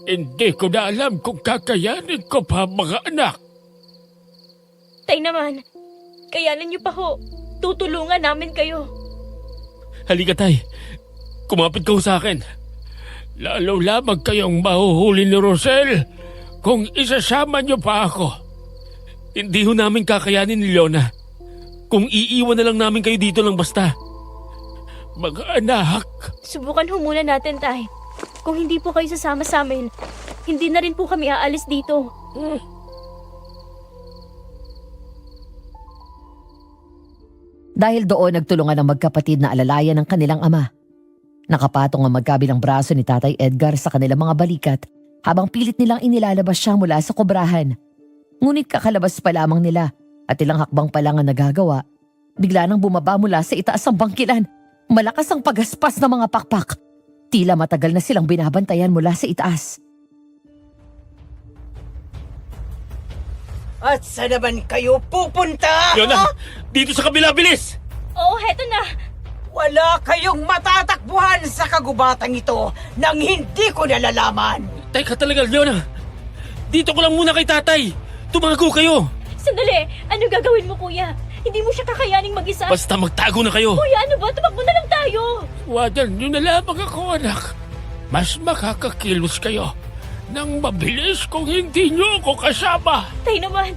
Hindi ko na alam kung kakayanin ko pa, mga anak. Tay naman, kayanin niyo pa ho. Tutulungan namin kayo. Halika, Tay. Kumapit ka ho sa akin. Lalo lamang kayong mahuhuli ni Rosel kung isasama niyo pa ako. Hindi ho namin kakayanin ni Leona kung iiwan na lang namin kayo dito lang basta. Mga anak. Subukan ho muna natin, Tay. Kung hindi po kayo sasama sa amin, hindi na rin po kami aalis dito. Dahil doon nagtulungan ang magkapatid na alalayan ng kanilang ama. Nakapatong ang magkabilang braso ni Tatay Edgar sa kanilang mga balikat habang pilit nilang inilalabas siya mula sa kobrahan. Ngunit kakalabas pa lamang nila at ilang hakbang pa lang ang nagagawa, bigla nang bumaba mula sa itaas ang bangkilan. Malakas ang pagaspas ng mga pakpak. Tila matagal na silang binabantayan mula sa itaas. At saan naman kayo pupunta? Leona, dito sa kabila, bilis! Oo, heto na. Wala kayong matatakbuhan sa kagubatang ito nang hindi ko nalalaman. Teka talaga, Leona. Dito ko lang muna kay Tatay. Tumago kayo. Sandali, ano gagawin mo, kuya? Hindi mo siya kakayaning mag-isa. Basta magtago na kayo. Kuya, ano ba? Tumakbo na lang tayo. Wadan nyo na lamang ako, anak. Mas makakakilos kayo nang mabilis kung hindi nyo ako kasama. Tay naman,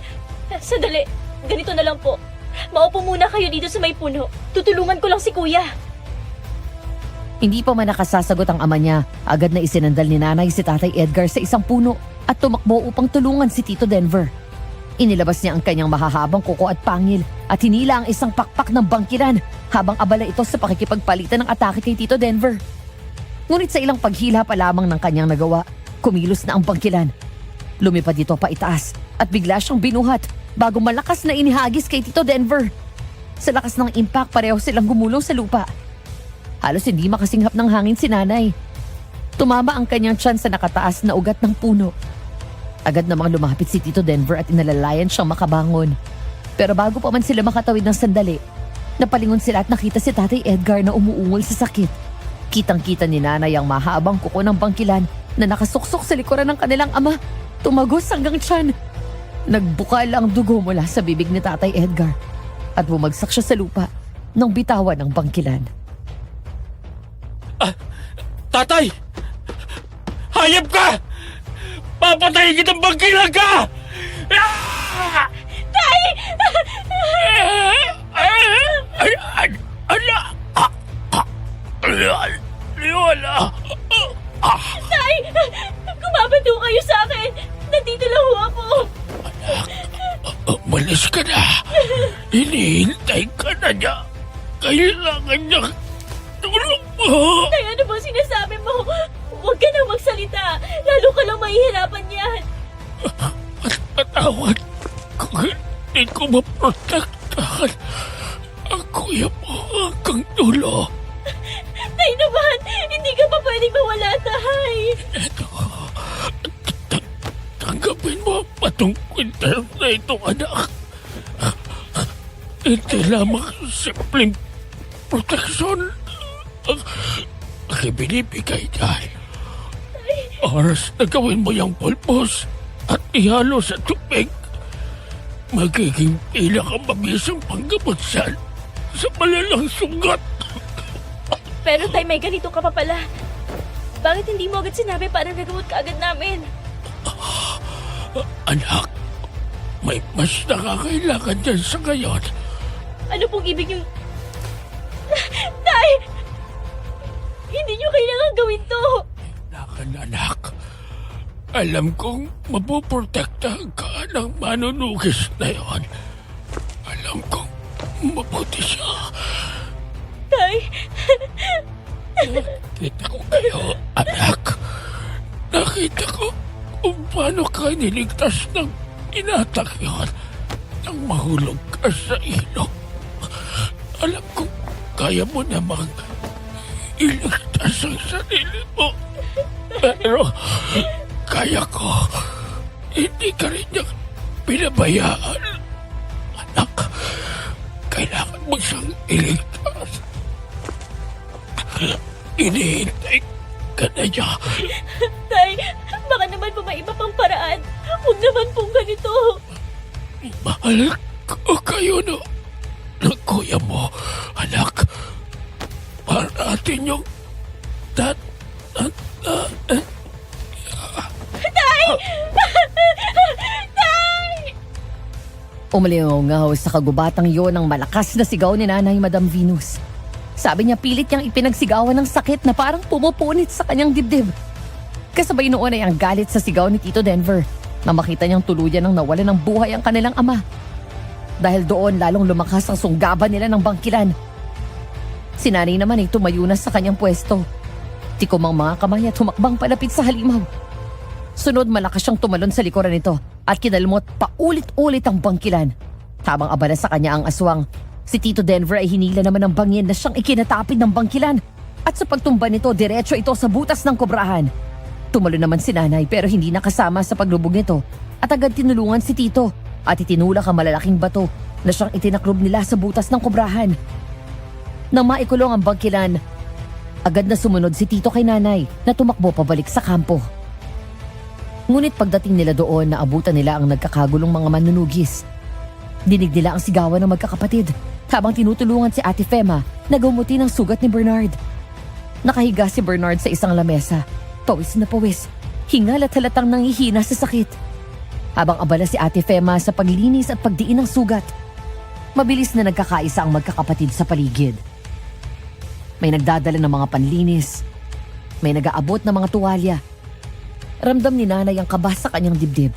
sandali. Ganito na lang po. Maupo muna kayo dito sa may puno. Tutulungan ko lang si kuya. Hindi pa man nakasasagot ang ama niya, agad na isinandal ni nanay si Tatay Edgar sa isang puno at tumakbo upang tulungan si Tito Denver. Inilabas niya ang kanyang mahahabang kuko at pangil at hinila ang isang pakpak ng bangkilan habang abala ito sa pakikipagpalitan ng atake kay Tito Denver. Ngunit sa ilang paghila pa lamang ng kanyang nagawa, kumilos na ang bangkilan. Lumipad ito pa itaas at bigla siyang binuhat bago malakas na inihagis kay Tito Denver. Sa lakas ng impact, pareho silang gumulong sa lupa. Halos hindi makasinghap ng hangin si nanay. Tumama ang kanyang tiyan sa nakataas na ugat ng puno. Agad namang lumapit si Tito Denver at inalalayan siyang makabangon. Pero bago pa man sila makatawid ng sandali, napalingon sila at nakita si Tatay Edgar na umuungol sa sakit. Kitang-kita ni nanay ang mahabang kuko ng bangkilan na nakasuksok sa likuran ng kanilang ama. Tumagos hanggang tiyan. Nagbukal ang dugo mula sa bibig ni Tatay Edgar at bumagsak siya sa lupa nang bitawan ng bangkilan. Tatay! Hayop ka! Papatayin kitang bangkilan ka! Tay! Leona! Tay! Kumabado kayo sa akin! Nandito lang ho ako! Umalis ka na! Hinihintay ka na niya! Kailangan niya tulong mo! Tay, ano ba sinasabi mo? Huwag ka nang magsalita! Lalo ka lang mahihirapan yan! At patawad kung hindi ko maprotektahan ang kuya mo hanggang dulo. Tay naman! Hindi ka pa pwedeng mawala, Tay! Eto, tanggapin mo ang patungkwinter na ito, anak. Hindi lamang simpleng proteksyon ang ibinibigay dahil oras na gawin mo yung pulpos at ihalo sa tubig, magiging pinakamabisang panggamot siyan sa malalang sugat. Pero Tay, may ganito ka pa pala. Bakit hindi mo agad sinabi para gagamot ka agad namin? Anak, may mas nakakailangan dyan sa ngayon Ano pong ibig niyong... Tay! Hindi niyo kailangan gawin to! Anak, alam kong mapoprotektahan ka ng manunugis na yon. Alam kong mabuti siya. Tay! Nakita ko kayo, anak. Nakita ko kung paano ka niligtas ng inatak yon nang mahulog ka sa ilog. Alam kong kaya mo namang iligtas ang sarili mo. Pero kaya ko, hindi ka rin niya pinabayaan. Anak, kailangan mo siyang iligtas. Inihintay ka na niya. Tay! Baka naman po may iba pang paraan. Huwag naman pong ganito. Mahal ko kayo ng kuya mo, anak. Para natin yung Umalingaw sa kagubatang yon ang malakas na sigaw ni Nanay Madam Venus. Sabi niya pilit niyang ipinagsigawan ng sakit na parang pumupunit sa kanyang dibdib. Kasabay noon ay ang galit sa sigaw ni Tito Denver na makita niyang tuluyan ng nawalan ng buhay ang kanilang ama. Dahil doon lalong lumakas ang sunggaban nila ng bangkilan. Si Nanay naman ay tumayo na sa kanyang pwesto. Tikom ang mga kamay at humakbang palapit sa halimaw. Sunod malakas siyang tumalon sa likuran nito at kinalmot paulit-ulit ang bangkilan. Habang abala sa kanya ang aswang, si Tito Denver ay hinila naman ng bangin na siyang ikinatapid ng bangkilan. At sa pagtumba nito, diretso ito sa butas ng kobrahan. Tumalo naman si Nanay pero hindi nakasama sa paglubog nito at agad tinulungan si Tito at itinulak ang malalaking bato na siyang itinaklob nila sa butas ng kobrahan. Nang maikulong ang bangkilan, agad na sumunod si Tito kay Nanay na tumakbo pabalik sa kampo. Ngunit pagdating nila doon, naabutan nila ang nagkakagulong mga manunugis. Dinig nila ang sigawan ng magkakapatid habang tinutulungan si Ate Fema na gumutin ang sugat ni Bernard. Nakahiga si Bernard sa isang lamesa, pawis na pawis, hingal at halatang nangihina sa sakit. Habang abala si Ate Fema sa paglinis at pagdiin ng sugat, mabilis na nagkakaisa ang magkakapatid sa paligid. May nagdadala ng mga panlinis, may nag-aabot ng mga tuwalya. Ramdam ni Nanay ang kaba sa kanyang dibdib.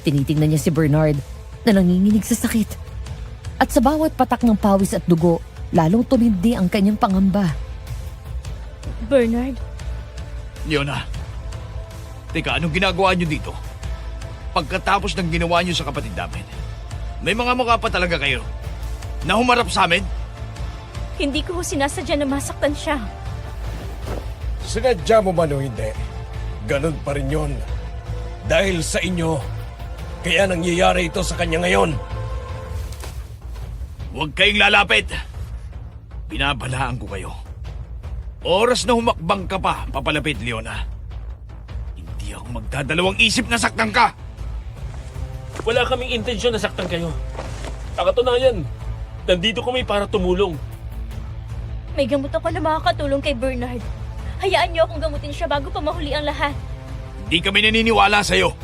Tinitingnan niya si Bernard na nanginginig sa sakit. At sa bawat patak ng pawis at dugo, lalong tumindi ang kanyang pangamba. Bernard? Leona, teka, anong ginagawa niyo dito? Pagkatapos ng ginawa niyo sa kapatid namin, may mga mukha pa talaga kayo na humarap sa amin? Hindi ko ho sinasadya na masaktan siya. Sinadya mo man o hindi, ganun pa rin yun. Dahil sa inyo, kaya nangyayari ito sa kanya ngayon. Huwag kayong lalapit. Binabalaan ko kayo. Oras na humakbang ka pa, papalapit, Leona. Hindi ako magdadalawang isip na saktan ka. Wala kaming intensyon na saktan kayo. Sa katunayan, nandito kami para tumulong. May gamot ako na makakatulong kay Bernard. Hayaan niyo akong gamutin siya bago pa mahuli ang lahat. Hindi kami naniniwala sa'yo.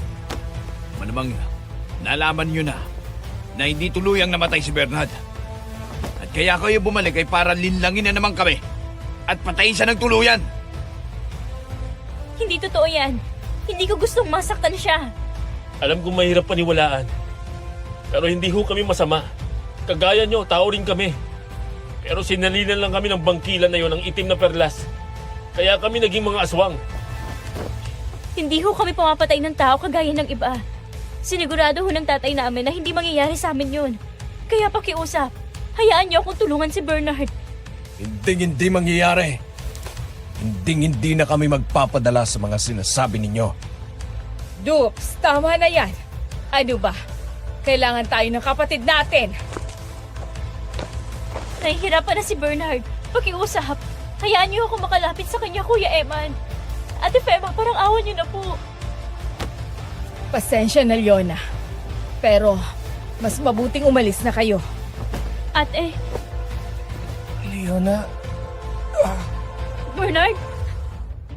Malamang nalaman niyo na hindi tuluyang namatay si Bernard. At kaya kayo bumalik ay para linlangin na naman kami at patayin siya ng tuluyan. Hindi totoo yan. Hindi ko gustong masaktan siya. Alam kong mahirap paniwalaan. Pero hindi ho kami masama. Kagaya nyo, tao rin kami. Pero sinalinan lang kami ng bangkilan na yon ng itim na perlas. Kaya kami naging mga aswang. Hindi ho kami pumapatay ng tao kagaya ng iba. Sinigurado ho ng tatay namin na hindi mangyayari sa amin yun. Kaya pakiusap, hayaan niyo akong tulungan si Bernard. Hindi mangyayari. Hindi na kami magpapadala sa mga sinasabi ninyo. Dupes, tama na yan. Ano ba? Kailangan tayo ng kapatid natin. Nahihirapan na si Bernard. Pakiusap, hayaan niyo ako makalapit sa kanya, Kuya Eman. Ate Fema, parang awan niyo na po. Pasensya na, Leona. Pero, mas mabuting umalis na kayo. Ate, Leona, Bernard?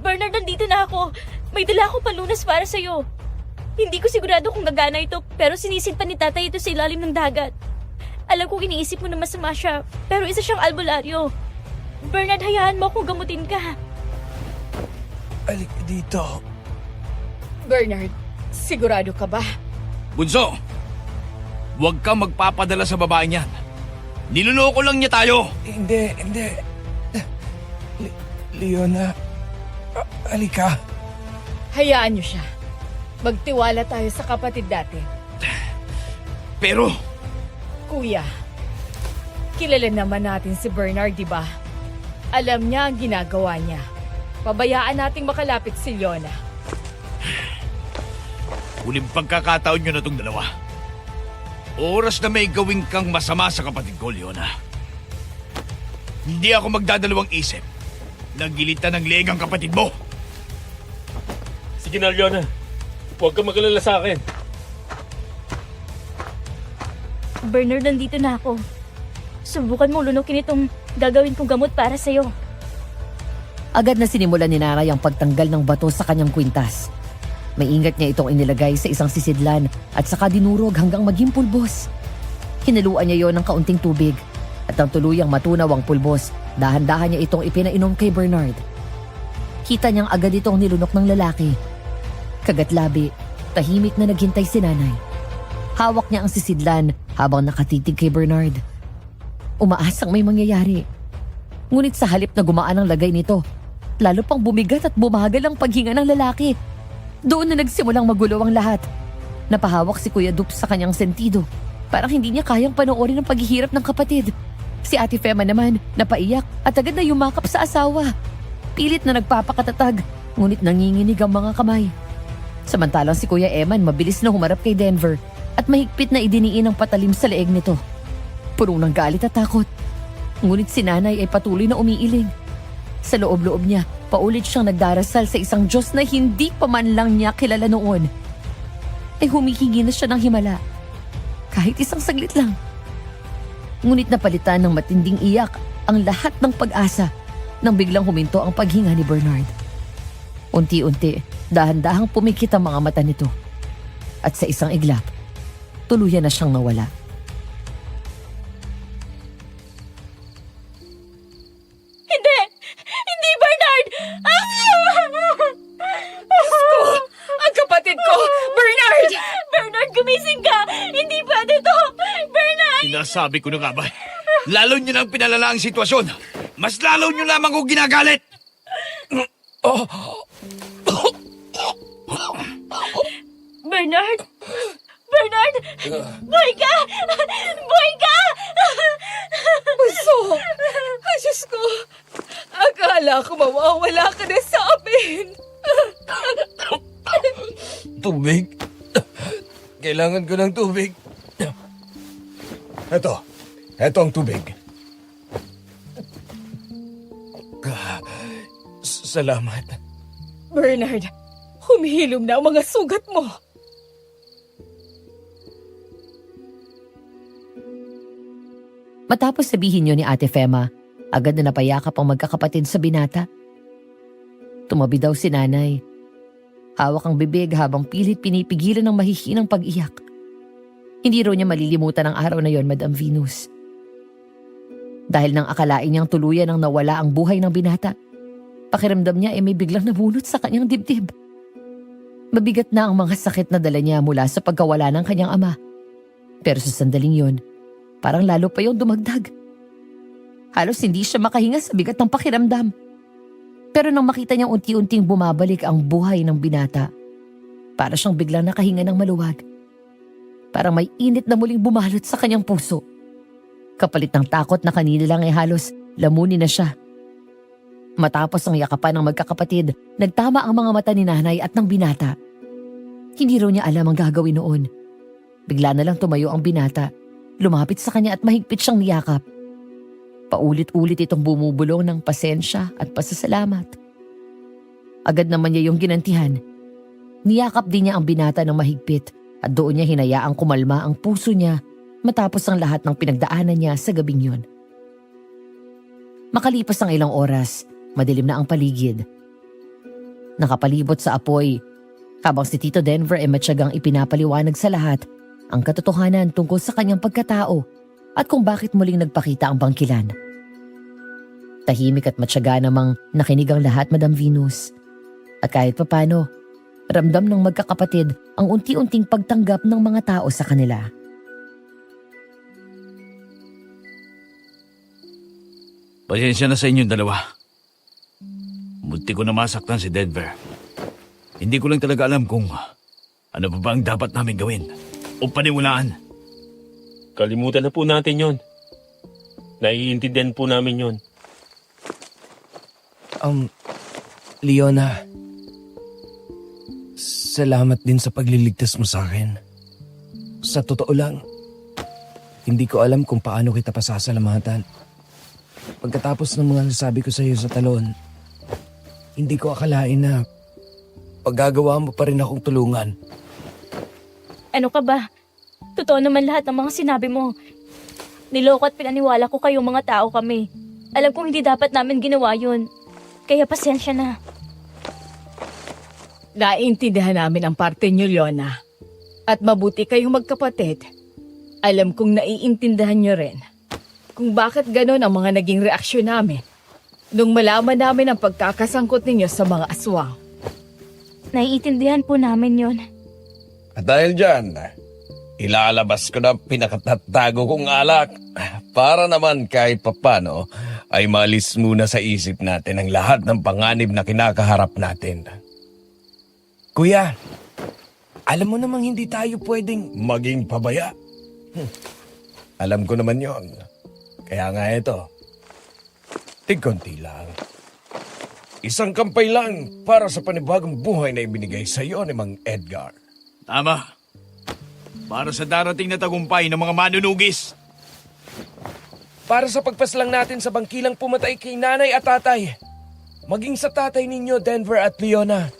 Bernard, nandito na ako. May dala akong palunas para sa'yo. Hindi ko sigurado kung gagana ito, pero sinisid pa ni tatay ito sa ilalim ng dagat. Alam kong iniisip mo na masama siya, pero isa siyang albularyo. Bernard, hayaan mo akong gamutin ka. Alik dito. Bernard, sigurado ka ba? Bunso, huwag kang magpapadala sa babaeng yan. Niloloko lang niya tayo. Hindi. Leona, alika. Hayaan niyo siya. Magtiwala tayo sa kapatid natin. Pero, Kuya, kilala naman natin si Bernard, di ba? Alam niya ang ginagawa niya. Pabayaan nating makalapit si Leona. huling pagkakataon nyo na itong dalawa. Oras na may gawin kang masama sa kapatid ko, Leona. Hindi ako magdadalawang isip. Nagilitan ng leeg ang kapatid mo. Sige na, Leona. Huwag kang mag-alala sa akin. Bernard, nandito na ako. Subukan mong lunukin itong gagawin kong gamot para sa'yo. Agad na sinimulan ni Naray ang pagtanggal ng bato sa kanyang kwintas. Maingat niya itong inilagay sa isang sisidlan at saka dinurog hanggang maging pulbos. Hinaluan niya yon ng kaunting tubig at nang tuluyang matunaw ang pulbos, dahan-dahan niya itong ipinainom kay Bernard. Kita niyang agad itong nilunok ng lalaki. Kagatlabi, tahimik na naghintay si nanay. Hawak niya ang sisidlan habang nakatitig kay Bernard. Umaasang may mangyayari. Ngunit sa halip na gumaan ang lagay nito, lalo pang bumigat at bumagal ang paghinga ng lalaki. Doon na nagsimulang magulo ang lahat. Napahawak si Kuya Dup sa kanyang sentido. Parang hindi niya kayang panoorin ang paghihirap ng kapatid. Si Ate Fema naman, napaiyak at agad na yumakap sa asawa. Pilit na nagpapakatatag, ngunit nanginginig ang mga kamay. Samantalang si Kuya Eman mabilis na humarap kay Denver at mahigpit na idiniin ang patalim sa leeg nito. Puno ng galit at takot. Ngunit si nanay ay patuloy na umiiling. Sa loob-loob niya, paulit siyang nagdarasal sa isang Diyos na hindi pa man lang niya kilala noon. Ay humihingi na siya ng himala. Kahit isang saglit lang. Ngunit napalitan ng matinding iyak ang lahat ng pag-asa nang biglang huminto ang paghinga ni Bernard. Unti-unti, dahan-dahang pumikit ang mga mata nito. At sa isang iglap, tuluyan na siyang nawala. Hindi! Hindi, Bernard! Ang kapatid ko! Bernard! Bernard, gumising ka! Hindi pwede to! Bernard! Sinasabi ko na nga ba? Lalo nyo nang pinalala ang sitwasyon. Mas lalo nyo lamang ko ginagalit. Bernard! Bernard! Buhay ka! Buhay ka! Bunso! Ay, Diyos ko! Akala ko mawawala ka na sa amin. Tubig? Kailangan ko ng tubig. Eto ang tubig. Salamat. Bernard, humihilom na ang mga sugat mo. Matapos sabihin niyo ni Ate Fema, agad na napayakap ang magkakapatid sa binata. Tumabi daw si nanay. Hawak ang bibig habang pilit pinipigilan ng mahihinang pag-iyak. Hindi raw niya malilimutan ang araw na yon, Madam Venus. Dahil nang akalain niyang tuluyan ang nawala ang buhay ng binata, pakiramdam niya ay may biglang nabunot sa kanyang dibdib. Mabigat na ang mga sakit na dala niya mula sa pagkawala ng kanyang ama. Pero sa sandaling yon, parang lalo pa yung dumagdag. Halos hindi siya makahinga sa bigat ng pakiramdam. Pero nang makita niyang unti-unting bumabalik ang buhay ng binata, para siyang biglang nakahinga ng maluwag. Parang may init na muling bumalot sa kanyang puso. Kapalit ng takot na kanina lang ay halos lamunin na siya. Matapos ang yakapan ng magkakapatid, nagtama ang mga mata ni nanay at ng binata. Hindi raw niya alam ang gagawin noon. Bigla na lang tumayo ang binata, lumapit sa kanya at mahigpit siyang niyakap. Paulit-ulit itong bumubulong ng pasensya at pasasalamat. Agad naman niya yung ginantihan. Niyakap din niya ang binata ng mahigpit at doon niya hinayaang kumalma ang puso niya matapos ang lahat ng pinagdaanan niya sa gabing yun. Makalipas ang ilang oras, madilim na ang paligid. Nakapalibot sa apoy, habang si Tito Denver ay matyagang ipinapaliwanag sa lahat ang katotohanan tungkol sa kanyang pagkatao at kung bakit muling nagpakita ang bangkilan. Tahimik at matyaga namang nakinig ang lahat, Madam Venus. At kahit papano, ramdam ng magkakapatid ang unti-unting pagtanggap ng mga tao sa kanila. Pasensya na sa inyong dalawa. Munti ko na masaktan si Denver. Hindi ko lang talaga alam kung ano pa ba ang dapat namin gawin o paniwalaan. Kalimutan na po natin yon. Naiintindihan po namin yon. Leona, salamat din sa pagliligtas mo sa akin. Sa totoo lang, hindi ko alam kung paano kita pasasalamatan. Pagkatapos ng mga nasabi ko sa iyo sa talon, hindi ko akalain na paggagawa mo pa rin akong tulungan. Ano ka ba? Totoo naman lahat ng mga sinabi mo. Niloko at pinaniwala ko kayong mga tao kami. Alam kong hindi dapat namin ginawa yun. Kaya pasensya na. Naiintindihan namin ang parte niyo, Leona. At mabuti kayong magkapatid. Alam kong naiintindihan niyo rin kung bakit ganon ang mga naging reaksyon namin nung malaman namin ang pagkakasangkot ninyo sa mga aswang. Naiintindihan po namin yun. At dahil dyan, ilalabas ko na ang pinakatatago kong alak para naman kahit papano ay malis muna sa isip natin ang lahat ng panganib na kinakaharap natin. Kuya, alam mo namang hindi tayo pwedeng... Maging pabaya. Alam ko naman yon. Kaya nga ito, tigkonti lang. Isang kampay lang para sa panibagong buhay na ibinigay sa iyo ni Mang Edgar. Tama. Para sa darating na tagumpay ng mga manunugis. Para sa pagpaslang natin sa bangkilang pumatay kay nanay at tatay. Maging sa tatay ninyo, Denver at Leona.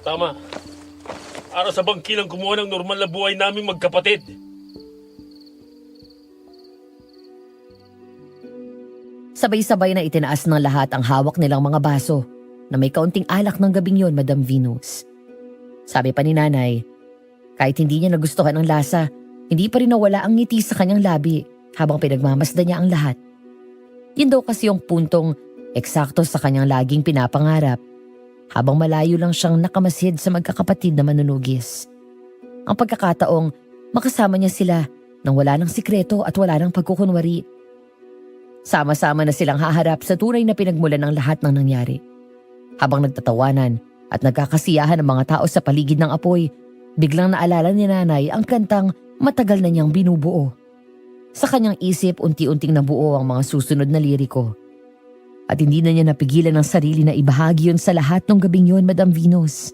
Tama. Para sa bangkilang kumuha ng normal na buhay naming magkapatid. Sabay-sabay na itinaas ng lahat ang hawak nilang mga baso na may kaunting alak ng gabing yon, Madam Venus. Sabi pa ni Nanay, kahit hindi niya nagustuhan ang lasa, hindi pa rin nawala ang ngiti sa kanyang labi habang pinagmamasdan niya ang lahat. Yun daw kasi yung puntong eksakto sa kanyang laging pinapangarap habang malayo lang siyang nakamasid sa magkakapatid na manunugis. Ang pagkakataong makasama niya sila nang wala ng sikreto at wala ng pagkukunwari. Sama-sama na silang haharap sa tunay na pinagmulan ng lahat ng nangyari. Habang nagtatawanan at nagkakasiyahan ang mga tao sa paligid ng apoy, biglang naalala ni Nanay ang kantang matagal na niyang binubuo. Sa kanyang isip, unti-unting nabuo ang mga susunod na liriko. At hindi na niya napigilan ang sarili na ibahagi yun sa lahat ng gabing yun, Madam Venus.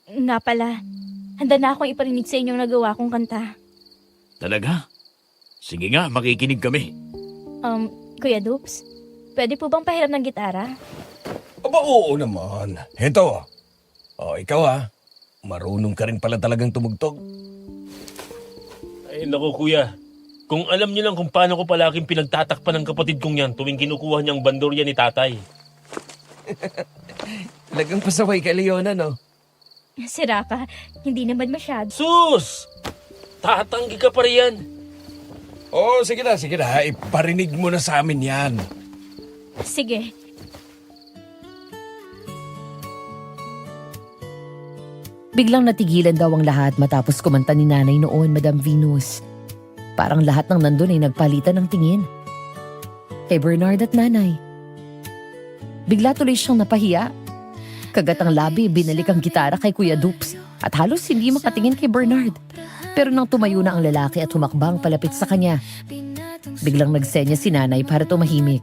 Nga pala. Handa na akong iparinig sa inyong nagawa kong kanta. Talaga? Sige nga, makikinig kami. Kuya Dupes, pwede po bang pahiram ng gitara? Aba, oo naman. Heto. Ikaw marunong ka rin pala talagang tumugtog. Ay, naku kuya. Kung alam niyo lang kung paano ko palaking pinagtatakpan ng kapatid kong yan tuwing kinukuha niyang bandurya ni tatay. Talagang pasaway ka, Leona, no? Sira ka, hindi naman masyado. Sus! Tatanggi ka pa riyan. Oo, sige na. Iparinig mo na sa amin yan. Sige. Biglang natigilan daw ang lahat matapos kumanta ni Nanay noon, Madam Venus. Parang lahat ng nandun ay nagpalitan ng tingin. Kay Bernard at Nanay. Bigla tuloy siyang napahiya. Kagatang labi, binalik ang gitara kay Kuya Dupes at halos hindi makatingin kay Bernard. Pero nang tumayo na ang lalaki at humakbang palapit sa kanya, biglang nagsenya si Nanay para tumahimik.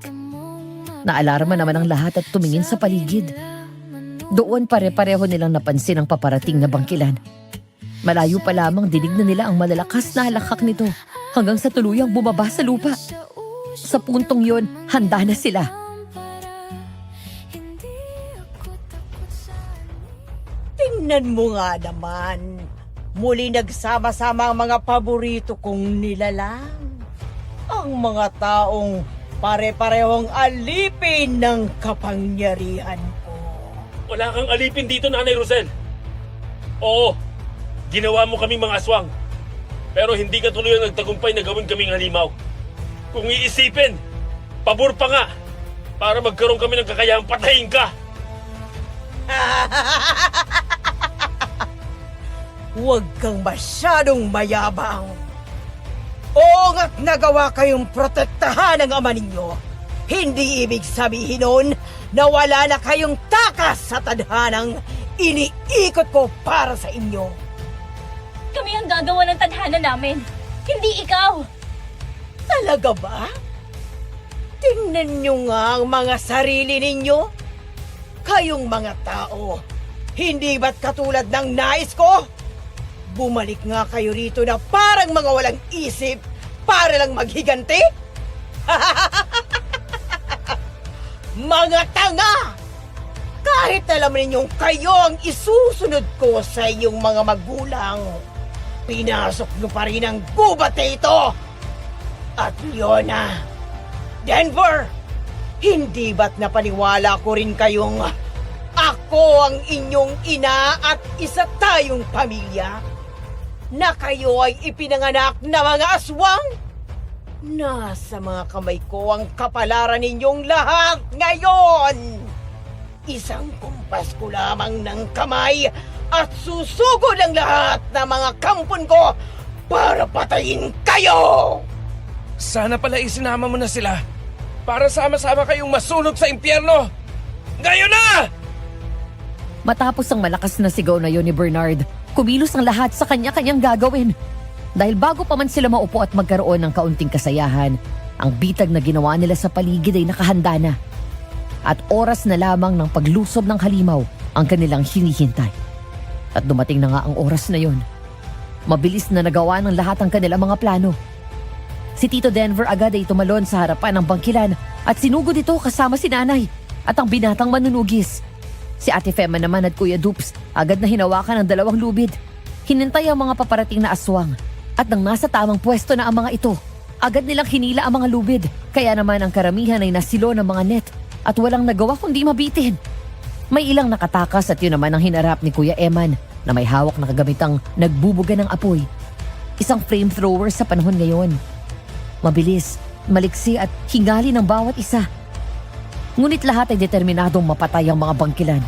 Naalarma naman ang lahat at tumingin sa paligid. Doon pare-pareho nilang napansin ang paparating na bangkilan. Malayo pa lamang dinig na nila ang malalakas na halakak nito hanggang sa tuluyang bumaba sa lupa. Sa puntong yon, handa na sila. Tingnan mo nga naman. Muli nagsama-sama ang mga paborito kong nilalang. Ang mga taong pare-parehong alipin ng kapangyarihan ko. Wala kang alipin dito, Nanay Rosel. Oo, ginawa mo kaming mga aswang. Pero hindi ka tuloy ang nagtagumpay na gawin kaming halimaw. Kung iisipin, pabor pa nga para magkaroon kami ng kakayahang patayin ka. Huwag kang masyadong mayabang. Oo nga't nagawa kayong protektahan ng ama ninyo. Hindi ibig sabihin nun na wala na kayong takas sa tadhanang iniikot ko para sa inyo. Kami ang gagawa ng tadhana namin, hindi ikaw! Talaga ba? Tingnan nyo nga ang mga sarili ninyo. Kayong mga tao, hindi ba't katulad ng nais ko? Bumalik nga kayo rito na parang mga walang isip para lang maghiganti? Mga tanga! Kahit alam ninyong kayo ang isusunod ko sa inyong mga magulang, pinasok nyo pa rin ang gubat na ito! At Leona, Denver, hindi ba't napaniwala ko rin kayong ako ang inyong ina at isa tayong pamilya? Na kayo ay ipinanganak na mga aswang? Nasa mga kamay ko ang kapalaran ninyong lahat ngayon! Isang kumpas ko lamang ng kamay at susugod ang lahat ng mga kampon ko para patayin kayo! Sana pala isinama mo na sila para sama-sama kayong masunog sa impyerno! Ngayon na! Matapos ang malakas na sigaw na yon ni Bernard, kumilos ang lahat sa kanya-kanyang gagawin. Dahil bago pa man sila maupo at magkaroon ng kaunting kasayahan, ang bitag na ginawa nila sa paligid ay nakahanda na. At oras na lamang ng paglusob ng halimaw ang kanilang hinihintay. At dumating na nga ang oras na yon. Mabilis na nagawa ng lahat ang kanilang mga plano. Si Tito Denver agad ay tumalon sa harapan ng bangkilan at sinugod ito kasama si nanay at ang binatang manunugis. Si Ate Fema naman at Kuya Dupes agad na hinawakan ang dalawang lubid. Hinintay ang mga paparating na aswang at nang nasa tamang pwesto na ang mga ito, agad nilang hinila ang mga lubid. Kaya naman ang karamihan ay nasilo ng mga net at walang nagawa kundi mabitin. May ilang nakatakas at yun naman ang hinarap ni Kuya Eman na may hawak na kagamitang nagbubuga ng apoy. Isang flamethrower sa panahon ngayon. Mabilis, maliksi at hingali ng bawat isa. Ngunit lahat ay determinadong mapatay ang mga bangkilan.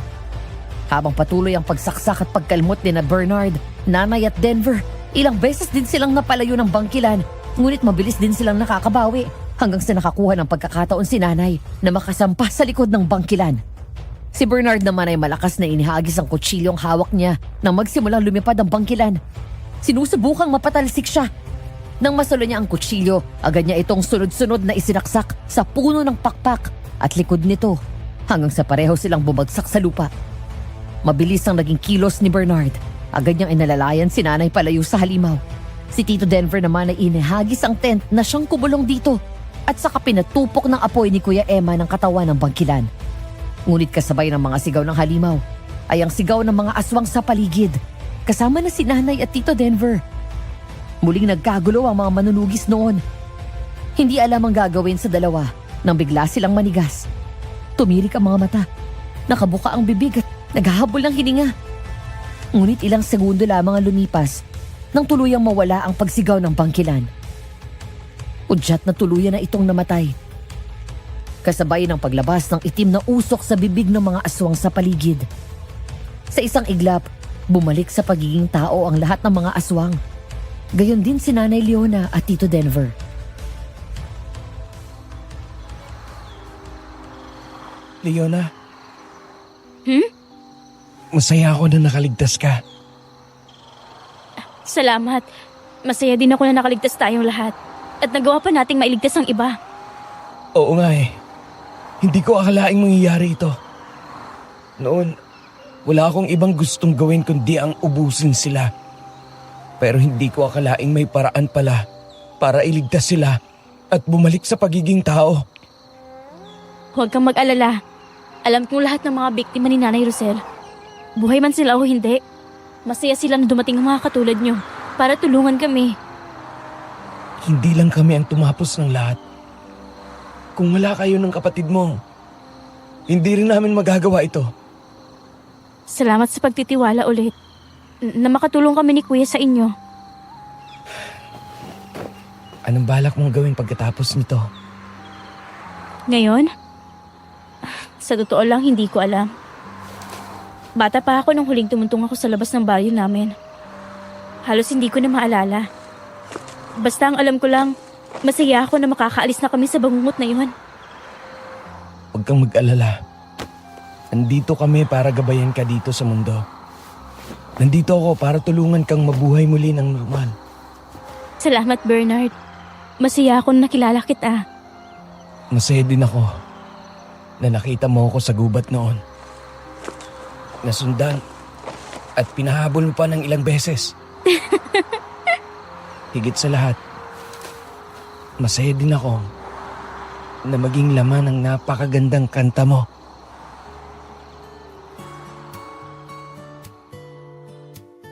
Habang patuloy ang pagsaksak at pagkalmot ni na Bernard, Nanay at Denver, ilang beses din silang napalayo ng bangkilan, ngunit mabilis din silang nakakabawi hanggang sa nakakuha ng pagkakataon si Nanay na makasampa sa likod ng bangkilan. Si Bernard naman ay malakas na inihagis ang kutsilyong hawak niya nang magsimulang lumipad ang bangkilan. Sinusubukang mapatalsik siya. Nang masalo niya ang kutsilyo, agad niya itong sunod-sunod na isinaksak sa puno ng pakpak at likod nito hanggang sa pareho silang bumagsak sa lupa. Mabilis ang naging kilos ni Bernard. Agad niyang inalalayan si Nanay palayo sa halimaw. Si Tito Denver naman ay inihagis ang tent na siyang kubulong dito at saka pinatupok ng apoy ni Kuya Emma ng katawan ng bangkilan. Ngunit kasabay ng mga sigaw ng halimaw ay ang sigaw ng mga aswang sa paligid kasama na si Nanay at Tito Denver. Muling nagkagulo ang mga manunugis noon. Hindi alam ang gagawin sa dalawa nang bigla silang manigas. Tumirik ang mga mata, nakabuka ang bibig at naghahabol ng hininga. Ngunit ilang segundo lamang ang lumipas nang tuluyang mawala ang pagsigaw ng bangkilan. Udyat na tuluyan na itong namatay. Kasabay ng paglabas ng itim na usok sa bibig ng mga aswang sa paligid. Sa isang iglap, bumalik sa pagiging tao ang lahat ng mga aswang. Gayon din si Nanay Leona at Tito Denver. Leona? Masaya ako na nakaligtas ka. Salamat. Masaya din ako na nakaligtas tayong lahat. At nagawa pa nating mailigtas ang iba. Oo nga eh. Hindi ko akalaing mangyayari ito. Noon, wala akong ibang gustong gawin kundi ang ubusin sila. Pero hindi ko akalaing may paraan pala para iligtas sila at bumalik sa pagiging tao. Huwag kang mag-alala. Alam kong lahat ng mga biktima ni Nanay Rosel. Buhay man sila o hindi, masaya sila na dumating ang mga katulad nyo para tulungan kami. Hindi lang kami ang tumapos ng lahat. Kung wala kayo ng kapatid mo, hindi rin namin magagawa ito. Salamat sa pagtitiwala ulit. na makatulong kami ni Kuya sa inyo. Anong balak mong gawin pagkatapos nito? Ngayon? Sa totoo lang, hindi ko alam. Bata pa ako nung huling tumuntong ako sa labas ng baryo namin. Halos hindi ko na maalala. Basta ang alam ko lang, masaya ako na makakaalis na kami sa bangungot na yun. Huwag kang mag-alala. Nandito kami para gabayan ka dito sa mundo. Nandito ako para tulungan kang mabuhay muli ng normal. Salamat, Bernard. Masaya akong nakilala kita. Masaya din ako na nakita mo ako sa gubat noon. Nasundan at pinahabol mo pa ng ilang beses. Higit sa lahat, masaya din ako na maging laman ng napakagandang kanta mo.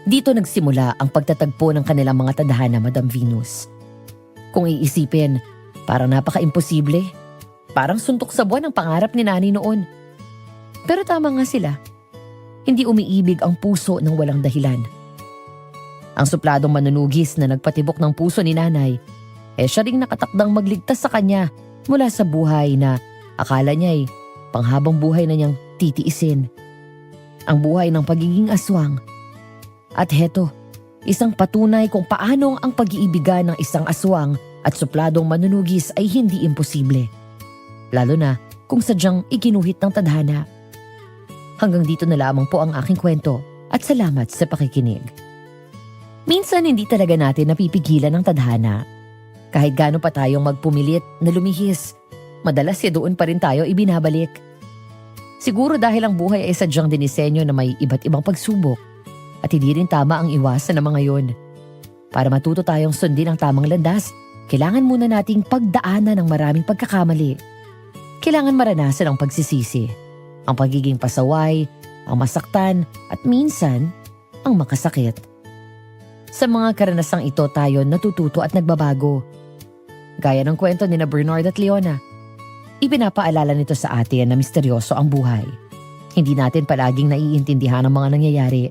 Dito nagsimula ang pagtatagpo ng kanilang mga tadhana, Madam Venus. Kung iisipin, parang napaka-imposible. Parang suntok sa buwan ang pangarap ni Nani noon. Pero tama nga sila. Hindi umiibig ang puso ng walang dahilan. Ang supladong manunugis na nagpatibok ng puso ni Nanay, siya ring nakatakdang magligtas sa kanya mula sa buhay na akala niya'y panghabang buhay na niyang titiisin. Ang buhay ng pagiging aswang. At heto, isang patunay kung paanong ang pag-iibigan ng isang aswang at supladong manunugis ay hindi imposible. Lalo na kung sadyang iginuhit ng tadhana. Hanggang dito na lamang po ang aking kwento at salamat sa pakikinig. Minsan hindi talaga natin napipigilan ng tadhana. Kahit gaano pa tayong magpumilit na lumihis, madalas doon pa rin tayo ibinabalik. Siguro dahil ang buhay ay sadyang dinisenyo na may iba't ibang pagsubok. At hindi rin tama ang iwasan ng mga yon. Para matuto tayong sundin ang tamang landas, kailangan muna nating pagdaanan ng maraming pagkakamali. Kailangan maranasan ang pagsisisi, ang pagiging pasaway, ang masaktan, at minsan, ang makasakit. Sa mga karanasang ito tayo natututo at nagbabago. Gaya ng kwento ni Bernard at Leona, ipinapaalala nito sa atin na misteryoso ang buhay. Hindi natin palaging naiintindihan ang mga nangyayari.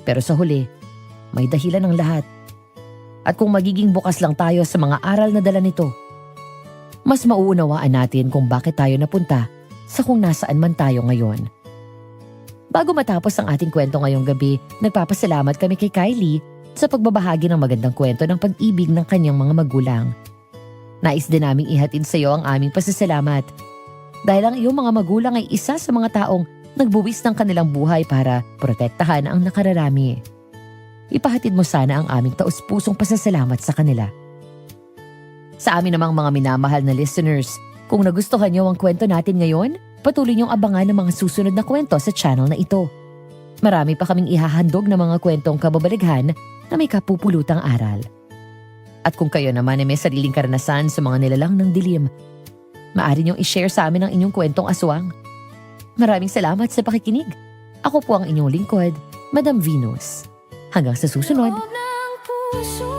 Pero sa huli, may dahilan ng lahat. At kung magiging bukas lang tayo sa mga aral na dala nito, mas mauunawaan natin kung bakit tayo napunta sa kung nasaan man tayo ngayon. Bago matapos ang ating kwento ngayong gabi, nagpapasalamat kami kay Kylie sa pagbabahagi ng magandang kwento ng pag-ibig ng kanyang mga magulang. Nais din naming ihatid sa iyo ang aming pasasalamat dahil ang iyong mga magulang ay isa sa mga taong nagbuwis ng kanilang buhay para protektahan ang nakararami. Ipahatid mo sana ang aming taus-pusong pasasalamat sa kanila. Sa amin namang mga minamahal na listeners, kung nagustuhan niyo ang kwento natin ngayon, patuloy niyong abangan ang mga susunod na kwento sa channel na ito. Marami pa kaming ihahandog na mga kwentong kababalaghan na may kapupulutang aral. At kung kayo naman ay may sariling karanasan sa mga nilalang ng dilim, maaari niyong i-share sa amin ang inyong kwentong aswang. Maraming salamat sa pakikinig. Ako po ang inyong lingkod, Madam Venus. Hanggang sa susunod. Loob ng puso